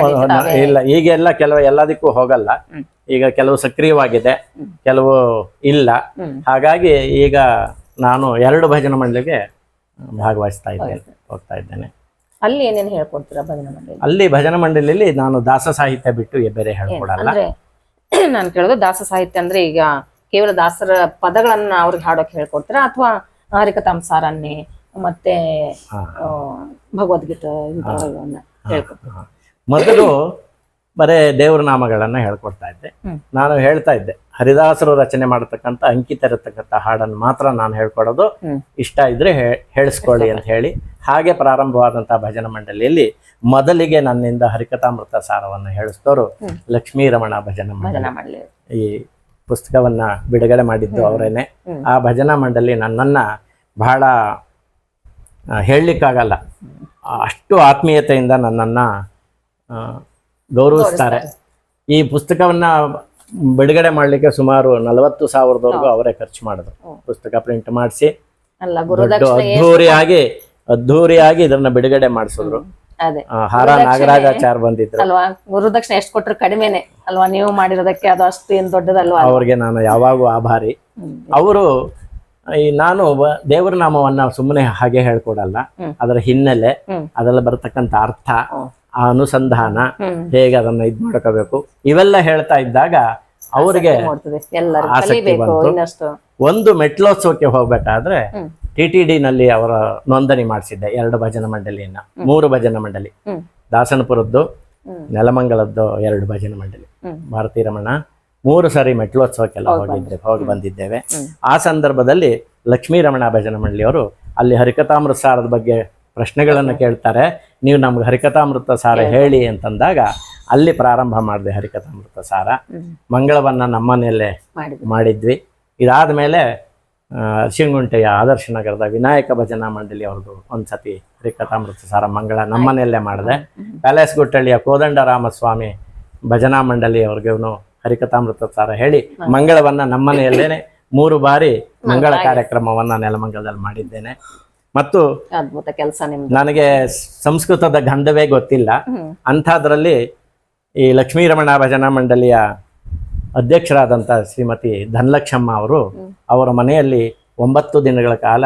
ಇಲ್ಲ, ಈಗೆಲ್ಲ ಎಲ್ಲದಕ್ಕೂ ಹೋಗಲ್ಲ. ಈಗ ಕೆಲವು ಸಕ್ರಿಯವಾಗಿದೆ, ಕೆಲವು ಇಲ್ಲ. ಹಾಗಾಗಿ ಈಗ ನಾನು 2 ಭಜನಾ ಮಂಡಳಿಗೆ ಭಾಗವಹಿಸ್ತಾ ಇದ್ದೇನೆ, ಹೋಗ್ತಾ ಇದ್ದೇನೆ. ಅಲ್ಲಿ ಏನೇನು ಹೇಳ್ಕೊಡ್ತೀರಾ ಭಜನಾ ಮಂಡಳಿ? ಅಲ್ಲಿ ಭಜನಾ ಮಂಡಳಿಯಲ್ಲಿ ನಾನು ದಾಸ ಸಾಹಿತ್ಯ ಬಿಟ್ಟು ಬೇರೆ ಹೇಳ್ಕೊಡಲ್ಲ. ಅಂದ್ರೆ ನಾನು ಕೇಳೋದು ದಾಸ ಸಾಹಿತ್ಯ ಅಂದ್ರೆ ಈಗ ಕೇವಲ ದಾಸರ ಪದಗಳನ್ನ ಅವ್ರಿಗೆ ಹಾಡೋಕೆ ಹೇಳ್ಕೊಡ್ತೀರಾ ಅಥವಾ ಹರಿಕಥಾಂಸಾರನ್ನೇ ಮತ್ತೆ ಭಗವದ್ಗೀತೆ ಇಂಥವನ್ನ ಹೇಳ್ಕೊಡ್ತೀರಾ? ಮೊದಲು ಬರೇ ದೇವ್ರ ನಾಮಗಳನ್ನ ಹೇಳ್ಕೊಡ್ತಾ ಇದ್ದೆ. ನಾನು ಹೇಳ್ತಾ ಇದ್ದೆ ಹರಿದಾಸರು ರಚನೆ ಮಾಡತಕ್ಕಂಥ ಅಂಕಿತ ಇರತಕ್ಕಂಥ ಹಾಡನ್ನು ಮಾತ್ರ ನಾನು ಹೇಳ್ಕೊಡೋದು, ಇಷ್ಟ ಇದ್ರೆ ಹೇಳಿಸ್ಕೊಳ್ಳಿ ಅಂತ ಹೇಳಿ. ಹಾಗೆ ಪ್ರಾರಂಭವಾದಂತಹ ಭಜನಾ ಮಂಡಳಿಯಲ್ಲಿ ಮೊದಲಿಗೆ ನನ್ನಿಂದ ಹರಿಕಥಾಮೃತ ಸಾರವನ್ನು ಹೇಳಿಸ್ತೋರು ಲಕ್ಷ್ಮೀ ರಮಣ ಭಜನಾ ಮಂಡಳಿ. ಈ ಪುಸ್ತಕವನ್ನ ಬಿಡುಗಡೆ ಮಾಡಿದ್ದು ಅವರೇನೆ. ಆ ಭಜನಾ ಮಂಡಳಿ ನನ್ನನ್ನ ಬಹಳ ಹೇಳಲಿಕ್ಕಾಗಲ್ಲ, ಅಷ್ಟು ಆತ್ಮೀಯತೆಯಿಂದ ನನ್ನನ್ನ ಗೌರವಿಸ್ತಾರೆ. ಈ ಪುಸ್ತಕವನ್ನ ಬಿಡುಗಡೆ ಮಾಡಲಿಕ್ಕೆ ಸುಮಾರು 40,000 ಅವರೇ ಖರ್ಚು ಮಾಡಿದ್ರು. ಪುಸ್ತಕ ಪ್ರಿಂಟ್ ಮಾಡಿಸಿ ಅದ್ಧೂರಿಯಾಗಿ ಇದನ್ನ ಬಿಡುಗಡೆ ಮಾಡಿಸಿದ್ರು. ಹಾರ ನಾಗರಾಜಾಚಾರ್ ಬಂದಿದ್ರು ಅಲ್ವಾ? ಗುರುದಕ್ಷಿಣೆ ಎಷ್ಟು ಕೊಟ್ಟರು ಕಡಿಮೆನೆ ಅಲ್ವಾ? ನೀವು ಮಾಡಿರೋದಕ್ಕೆ ಅದು ಅಷ್ಟು ಏನ್ ದೊಡ್ಡದಲ್ವಾ? ಅವ್ರಿಗೆ ನಾನು ಯಾವಾಗೂ ಆಭಾರಿ. ಅವರು ನಾನು ದೇವರ ನಾಮವನ್ನ ಸುಮ್ಮನೆ ಹಾಗೆ ಹೇಳ್ಕೊಡಲ್ಲ, ಅದರ ಹಿನ್ನೆಲೆ, ಅದರಲ್ಲಿ ಬರತಕ್ಕಂತ ಅರ್ಥ, ಆ ಅನುಸಂಧಾನ, ಹೇಗೆ ಅದನ್ನ ಇದ್ ಮಾಡ್ಕೋಬೇಕು, ಇವೆಲ್ಲ ಹೇಳ್ತಾ ಇದ್ದಾಗ ಅವ್ರಿಗೆ ಆಸಕ್ತಿ ಬಂತು. ಒಂದು ಮೆಟ್ಲೋತ್ಸವಕ್ಕೆ ಹೋಗ್ಬೇಕಾದ್ರೆ TTD ನಲ್ಲಿ ಅವರ ನೋಂದಣಿ ಮಾಡಿಸಿದ್ದೆ 2 ಭಜನಾ ಮಂಡಳಿಯನ್ನ, 3 ಭಜನಾ ಮಂಡಳಿ, ದಾಸನಪುರದ್ದು, ನೆಲಮಂಗಲದ್ದು 2 ಭಜನಾ ಮಂಡಳಿ, ಭಾರತೀಯ ರಮಣ 3 ಸಾರಿ ಮೆಟ್ಲೋತ್ಸವಕ್ಕೆಲ್ಲ ಹೋಗಿ ಬಂದಿದ್ದೇವೆ. ಆ ಸಂದರ್ಭದಲ್ಲಿ ಲಕ್ಷ್ಮೀ ರಮಣ ಭಜನಾ ಮಂಡಳಿಯವರು ಅಲ್ಲಿ ಹರಿಕಥಾಮೃತ ಸಾರದ ಬಗ್ಗೆ ಪ್ರಶ್ನೆಗಳನ್ನು ಕೇಳ್ತಾರೆ. ನೀವು ನಮ್ಗೆ ಹರಿಕಥಾಮೃತ ಸಾರ ಹೇಳಿ ಅಂತಂದಾಗ ಅಲ್ಲಿ ಪ್ರಾರಂಭ ಮಾಡಿದೆ ಹರಿಕಥಾಮೃತ ಸಾರ. ಮಂಗಳವನ್ನ ನಮ್ಮನೆಯಲ್ಲೇ ಮಾಡಿದ್ವಿ. ಇದಾದ ಮೇಲೆ ಅರಿಶಿನಗುಂಟೆಯ ಆದರ್ಶ ನಗರದ ವಿನಾಯಕ ಭಜನಾ ಮಂಡಳಿ ಅವ್ರದ್ದು ಒಂದ್ಸತಿ ಹರಿಕಥಾಮೃತ ಸಾರ ಮಂಗಳ ನಮ್ಮನೆಯಲ್ಲೇ ಮಾಡಿದೆ. ಪ್ಯಾಲೇಸ್ ಗುಟ್ಟಳ್ಳಿಯ ಕೋದಂಡರಾಮಸ್ವಾಮಿ ಭಜನಾ ಮಂಡಳಿ ಅವ್ರಿಗೂ ಹರಿಕಥಾಮೃತ ಸಾರ ಹೇಳಿ ಮಂಗಳವನ್ನ ನಮ್ಮನೆಯಲ್ಲೇನೆ 3 ಬಾರಿ ಮಂಗಳ ಕಾರ್ಯಕ್ರಮವನ್ನ ನೆಲಮಂಗಲದಲ್ಲಿ ಮಾಡಿದ್ದೇನೆ. ಮತ್ತು ಅದ್ಭುತ ಕೆಲಸ. ನನಗೆ ಸಂಸ್ಕೃತದ ಗಂಧವೇ ಗೊತ್ತಿಲ್ಲ, ಅಂಥದ್ರಲ್ಲಿ ಈ ಲಕ್ಷ್ಮೀ ರಮಣ ಭಜನಾ ಮಂಡಳಿಯ ಅಧ್ಯಕ್ಷರಾದಂಥ ಶ್ರೀಮತಿ ಧನಲಕ್ಷಮ್ಮ ಅವರು ಅವರ ಮನೆಯಲ್ಲಿ 9 ದಿನಗಳ ಕಾಲ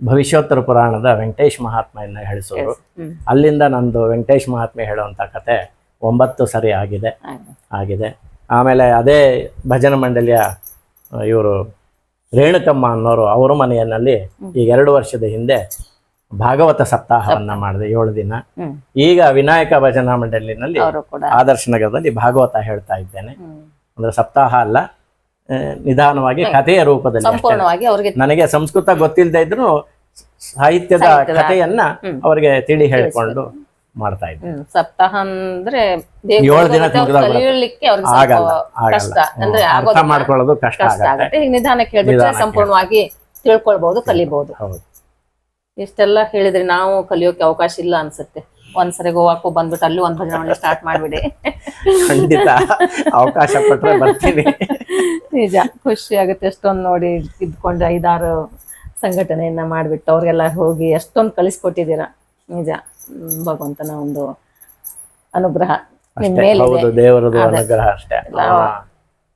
ಭವಿಷ್ಯೋತ್ತರ ಪುರಾಣದ ವೆಂಕಟೇಶ್ ಮಹಾತ್ಮೆಯನ್ನ ಹೇಳಿಸೋರು. ಅಲ್ಲಿಂದ ನಂದು ವೆಂಕಟೇಶ್ ಮಹಾತ್ಮೆ ಹೇಳುವಂಥ ಕತೆ 9 ಸರಿ ಆಗಿದೆ. ಆಮೇಲೆ ಅದೇ ಭಜನಾ ಮಂಡಳಿಯ ಇವರು ರೇಣುಕಮ್ಮ ಅನ್ನೋರು ಅವರ ಮನೆಯಲ್ಲಿ ಈಗ 2 ವರ್ಷದ ಹಿಂದೆ ಭಾಗವತ ಸಪ್ತಾಹವನ್ನ ಮಾಡಿದೆ 7 ದಿನ. ಈಗ ವಿನಾಯಕ ಭಜನಾ ಮಂಡಳಿನಲ್ಲಿ ಆದರ್ಶ ನಗರದಲ್ಲಿ ಭಾಗವತ ಹೇಳ್ತಾ ಇದ್ದೇನೆ. ಅಂದ್ರೆ ಸಪ್ತಾಹ ಅಲ್ಲ, ನಿಧಾನವಾಗಿ ಕಥೆಯ ರೂಪದಲ್ಲಿ. ನನಗೆ ಸಂಸ್ಕೃತ ಗೊತ್ತಿಲ್ಲದೆ ಇದ್ರು ಸಾಹಿತ್ಯದ ಕಥೆಯನ್ನ ಅವರಿಗೆ ತಿಳಿ ಹೇಳಿಕೊಂಡು ಮಾಡ್ತಾ ಇದ್ದೆ. ಸಪ್ತಾಹ ಅಂದ್ರೆ ಏಳು ದಿನಕ್ಕೆ ಮುಗ್ದೋಗ್ಬಿಡುತ್ತೆ. ಕಲಿಯಲಿಕ್ಕೆ ಅವ್ರಿಗೆ ಆಗಲ್ಲ, ಸ್ವಲ್ಪ ಕಷ್ಟ ಅಂದ್ರೆ ಅರ್ಥ ಆಗೋದಿಲ್ಲ, ಮಾಡ್ಕೊಳ್ಳೋದು ಕಷ್ಟ ಕಷ್ಟ ಆಗತ್ತೆ. ಆಗುತ್ತೆ. ಈಗ ನಿಧಾನಕ್ಕೆ ಹೇಳ್ಬಿಟ್ರೆ ಸಂಪೂರ್ಣವಾಗಿ ತಿಳ್ಕೊಳ್ಬಹುದು, ಕಲಿಬಹುದು. ಹೌದು. ಇಷ್ಟೆಲ್ಲ ಹೇಳಿದ್ರೆ ನಾವು ಕಲಿಯೋಕೆ ಅವಕಾಶ ಇಲ್ಲ ಅನ್ಸುತ್ತೆ. ಒಂದ್ಸರಿ ಗೋವಾಕ್ಕೂ ಬಂದ್ಬಿಟ್ಟು ಅಲ್ಲಿ ಒಂದ್ ಭಜನೆ ಮಂಡಳಿ ಸ್ಟಾರ್ಟ್ ಮಾಡ್ಬಿಡಿ. ಖಂಡಿತ ಅವಕಾಶ ಪಟ್ರೆ ಬರ್ತೀನಿ. ನಿಜ ಖುಷಿ ಆಗುತ್ತೆ. ಎಷ್ಟೊಂದು ನೋಡಿ ಇದ್ಕೊಂಡು 5-6 ಸಂಘಟನೆಯನ್ನ ಮಾಡ್ಬಿಟ್ಟು ಅವ್ರಿಗೆಲ್ಲ ಹೋಗಿ ಎಷ್ಟೊಂದು ಕಲಿಸ್ಕೊಟ್ಟಿದ್ದೀರಾ. ನಿಜ ಭಗವಂತನ ಒಂದು ಅನುಗ್ರಹ ನಿಮ್ ಅಷ್ಟೇ, ಮೇಲೆ ಹೌದು, ದೇವರದು ಅನುಗ್ರಹ ಅಷ್ಟೇ.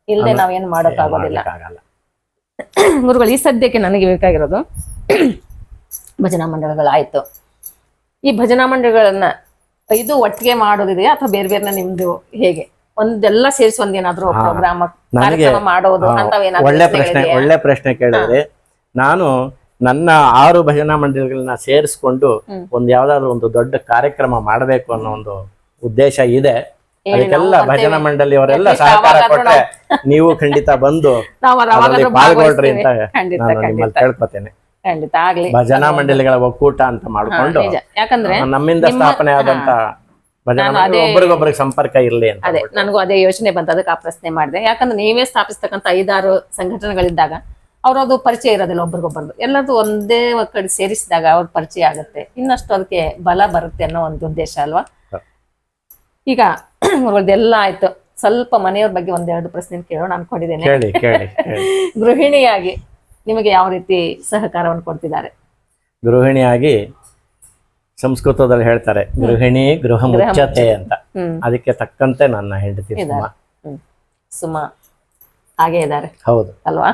ಇಲ್ಲದೆ ನಾವೇನ್ ಮಾಡೋಕ್ಕಾಗೋದಿಲ್ಲ. ಆಗಲ್ಲ. ಗುರುಗಳು, ಈ ಸದ್ಯಕ್ಕೆ ನನಗೆ ಬೇಕಾಗಿರೋದು ಭಜನಾ ಮಂಡಳಗಳಾಯ್ತು. ಈ ಭಜನಾ ಮಂಡಳಗಳನ್ನ ಇದು ಒಟ್ಟಿಗೆ ಮಾಡೋದಿದೆಯಾ ಅಥವಾ ಬೇರೆ ಬೇರೆ ನಿಮ್ದು ಹೇಗೆ ಒಂದೆಲ್ಲ ಸೇರಿಸಿ ಒಂದೇನಾದ್ರೂ ಪ್ರೋಗ್ರಾಮ್ ಕಾರ್ಯಕ್ರಮ ಮಾಡೋದು ಅಂತವೇನಾದ್ರೂ ಒಳ್ಳೆ ಪ್ರಶ್ನೆ ಕೇಳಿದ್ರೆ, ನಾನು ನನ್ನ 6 ಭಜನಾ ಮಂಡಳಿಗಳನ್ನ ಸೇರಿಸ್ಕೊಂಡು ಒಂದ್ ಯಾವ್ದಾದ್ರು ಒಂದು ದೊಡ್ಡ ಕಾರ್ಯಕ್ರಮ ಮಾಡ್ಬೇಕು ಅನ್ನೋ ಒಂದು ಉದ್ದೇಶ ಇದೆ. ಅದಕ್ಕೆಲ್ಲ ಭಜನಾ ಮಂಡಳಿಯವರೆಲ್ಲ ಸಹಕಾರ ಕೊಟ್ರೆ ನೀವು ಖಂಡಿತ ಬಂದು ಪಾಲ್ಗೊಳ್ರಿ ಅಂತ ನಾನು ನಿಮ್ಮಲ್ಲಿ ಕೇಳ್ಕೊತೇನೆ. ಖಂಡಿತ ಆಗ್ಲಿ. ಭಜನಾ ಮಂಡಳಿಗಳ ಒಕ್ಕೂಟ ಅಂತ ಮಾಡ್ಕೊಂಡು ಯಾಕಂದ್ರೆ ನಮ್ಮಿಂದ ಸ್ಥಾಪನೆ ಆದಂತ ಭಜನಾ ಮಂಡಳಿ ಒಬ್ಬರಿಗೊಬ್ಬರಿಗೆ ಸಂಪರ್ಕ ಇರ್ಲಿ ಅಂತ. ಅದೇ ನನಗೂ ಅದೇ ಯೋಚನೆ ಬಂತ, ಅದಕ್ಕೆ ಆ ಪ್ರಶ್ನೆ ಮಾಡಿದೆ. ಯಾಕಂದ್ರೆ ನೀವೇ ಸ್ಥಾಪಿಸ್ತಕ್ಕಂಥ 5-6 ಸಂಘಟನೆಗಳಿದ್ದಾಗ ಅವ್ರದ್ದು ಪರಿಚಯ ಇರೋದಿಲ್ಲ ಒಬ್ರಿಗೊಬ್ಬರದು. ಎಲ್ಲರದು ಒಂದೇ ಕಡೆ ಸೇರಿಸಿದಾಗ ಅವ್ರ ಪರಿಚಯ ಆಗುತ್ತೆ, ಇನ್ನಷ್ಟು ಅದಕ್ಕೆ ಬಲ ಬರುತ್ತೆ ಅನ್ನೋ ಒಂದು ಉದ್ದೇಶ ಅಲ್ವಾ. ಈಗ ಎಲ್ಲ ಆಯ್ತು, ಸ್ವಲ್ಪ ಮನೆಯವ್ರ ಬಗ್ಗೆ 1-2 ಪ್ರಶ್ನೆ ಕೇಳೋಣ ಅನ್ಕೊಂಡಿದ್ದೇನೆ. ಗೃಹಿಣಿಯಾಗಿ ನಿಮಗೆ ಯಾವ ರೀತಿ ಸಹಕಾರವನ್ನು ಕೊಡ್ತಿದ್ದಾರೆ? ಗೃಹಿಣಿಯಾಗಿ ಸಂಸ್ಕೃತದಲ್ಲಿ ಹೇಳ್ತಾರೆ ಗೃಹಿಣಿ ಗೃಹ ಮುಚ್ಚತೆ ಅಂತ. ಅದಕ್ಕೆ ತಕ್ಕಂತೆ ನನ್ನ ಹೆಂಡತಿ ಸುಮಾ ಹಾಗೆ ಇದ್ದಾರೆ. ಹೌದು ಅಲ್ವಾ?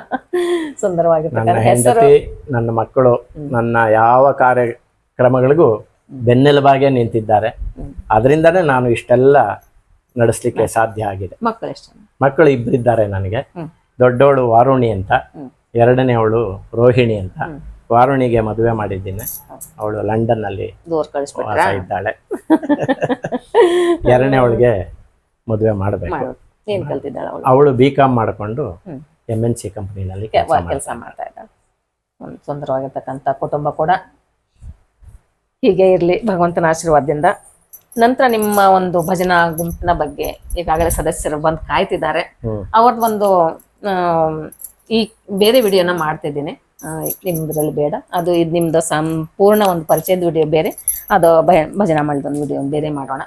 ಸುಂದರವಾಗಿ ನನ್ನ ಹೆಂಡತಿ, ನನ್ನ ಮಕ್ಕಳು ನನ್ನ ಯಾವ ಕಾರ್ಯಕ್ರಮಗಳಿಗೂ ಬೆನ್ನೆಲುಬಾಗೆ ನಿಂತಿದ್ದಾರೆ. ಅದರಿಂದಾನೇ ನಾನು ಇಷ್ಟೆಲ್ಲ ನಡೆಸಲಿಕ್ಕೆ ಸಾಧ್ಯ ಆಗಿದೆ. ಮಕ್ಕಳು 2 ಇದ್ದಾರೆ ನನಗೆ. ದೊಡ್ಡವಳು ವಾರುಣಿ ಅಂತ, ಎರಡನೇವಳು ರೋಹಿಣಿ ಅಂತ. ವಾರುಣಿಗೆ ಮದುವೆ ಮಾಡಿದ್ದೀನಿ, ಅವಳು ಲಂಡನ್ ಅಲ್ಲಿ ವಾಸ ಇದ್ದಾಳೆ. ಎರಡನೇವಳಿಗೆ ಮದುವೆ ಮಾಡಬೇಕು. ಅವಳು BCom ಮಾಡಿಕೊಂಡು MNC ಕಂಪನಿನಲ್ಲಿ ಕೆಲಸ ಮಾಡ್ತಾ ಇದ್ದಾಳೆ. ಸುಂದರವಾಗಿರ್ತಕ್ಕಂಥ ಕುಟುಂಬ ಕೂಡ ಹೀಗೆ ಇರಲಿ ಭಗವಂತನ ಆಶೀರ್ವಾದದಿಂದ. ನಂತರ ನಿಮ್ಮ ಒಂದು ಭಜನಾ ಗುಂಪಿನ ಬಗ್ಗೆ ಈಗಾಗಲೇ ಸದಸ್ಯರು ಬಂದು ಕಾಯ್ತಿದ್ದಾರೆ. ಅವ್ರದ್ದೊಂದು ಈ ಬೇರೆ ವಿಡಿಯೋನ ಮಾಡ್ತಿದ್ದೀನಿ, ನಿಮ್ದ್ರಲ್ಲಿ ಬೇಡ, ಅದು ಇದು ನಿಮ್ದು ಸಂಪೂರ್ಣ ಒಂದು ಪರಿಚಯದ ವಿಡಿಯೋ ಬೇರೆ, ಅದು ಭಜನಾ ಮಂಡಳದ ವಿಡಿಯೋ ಬೇರೆ ಮಾಡೋಣ.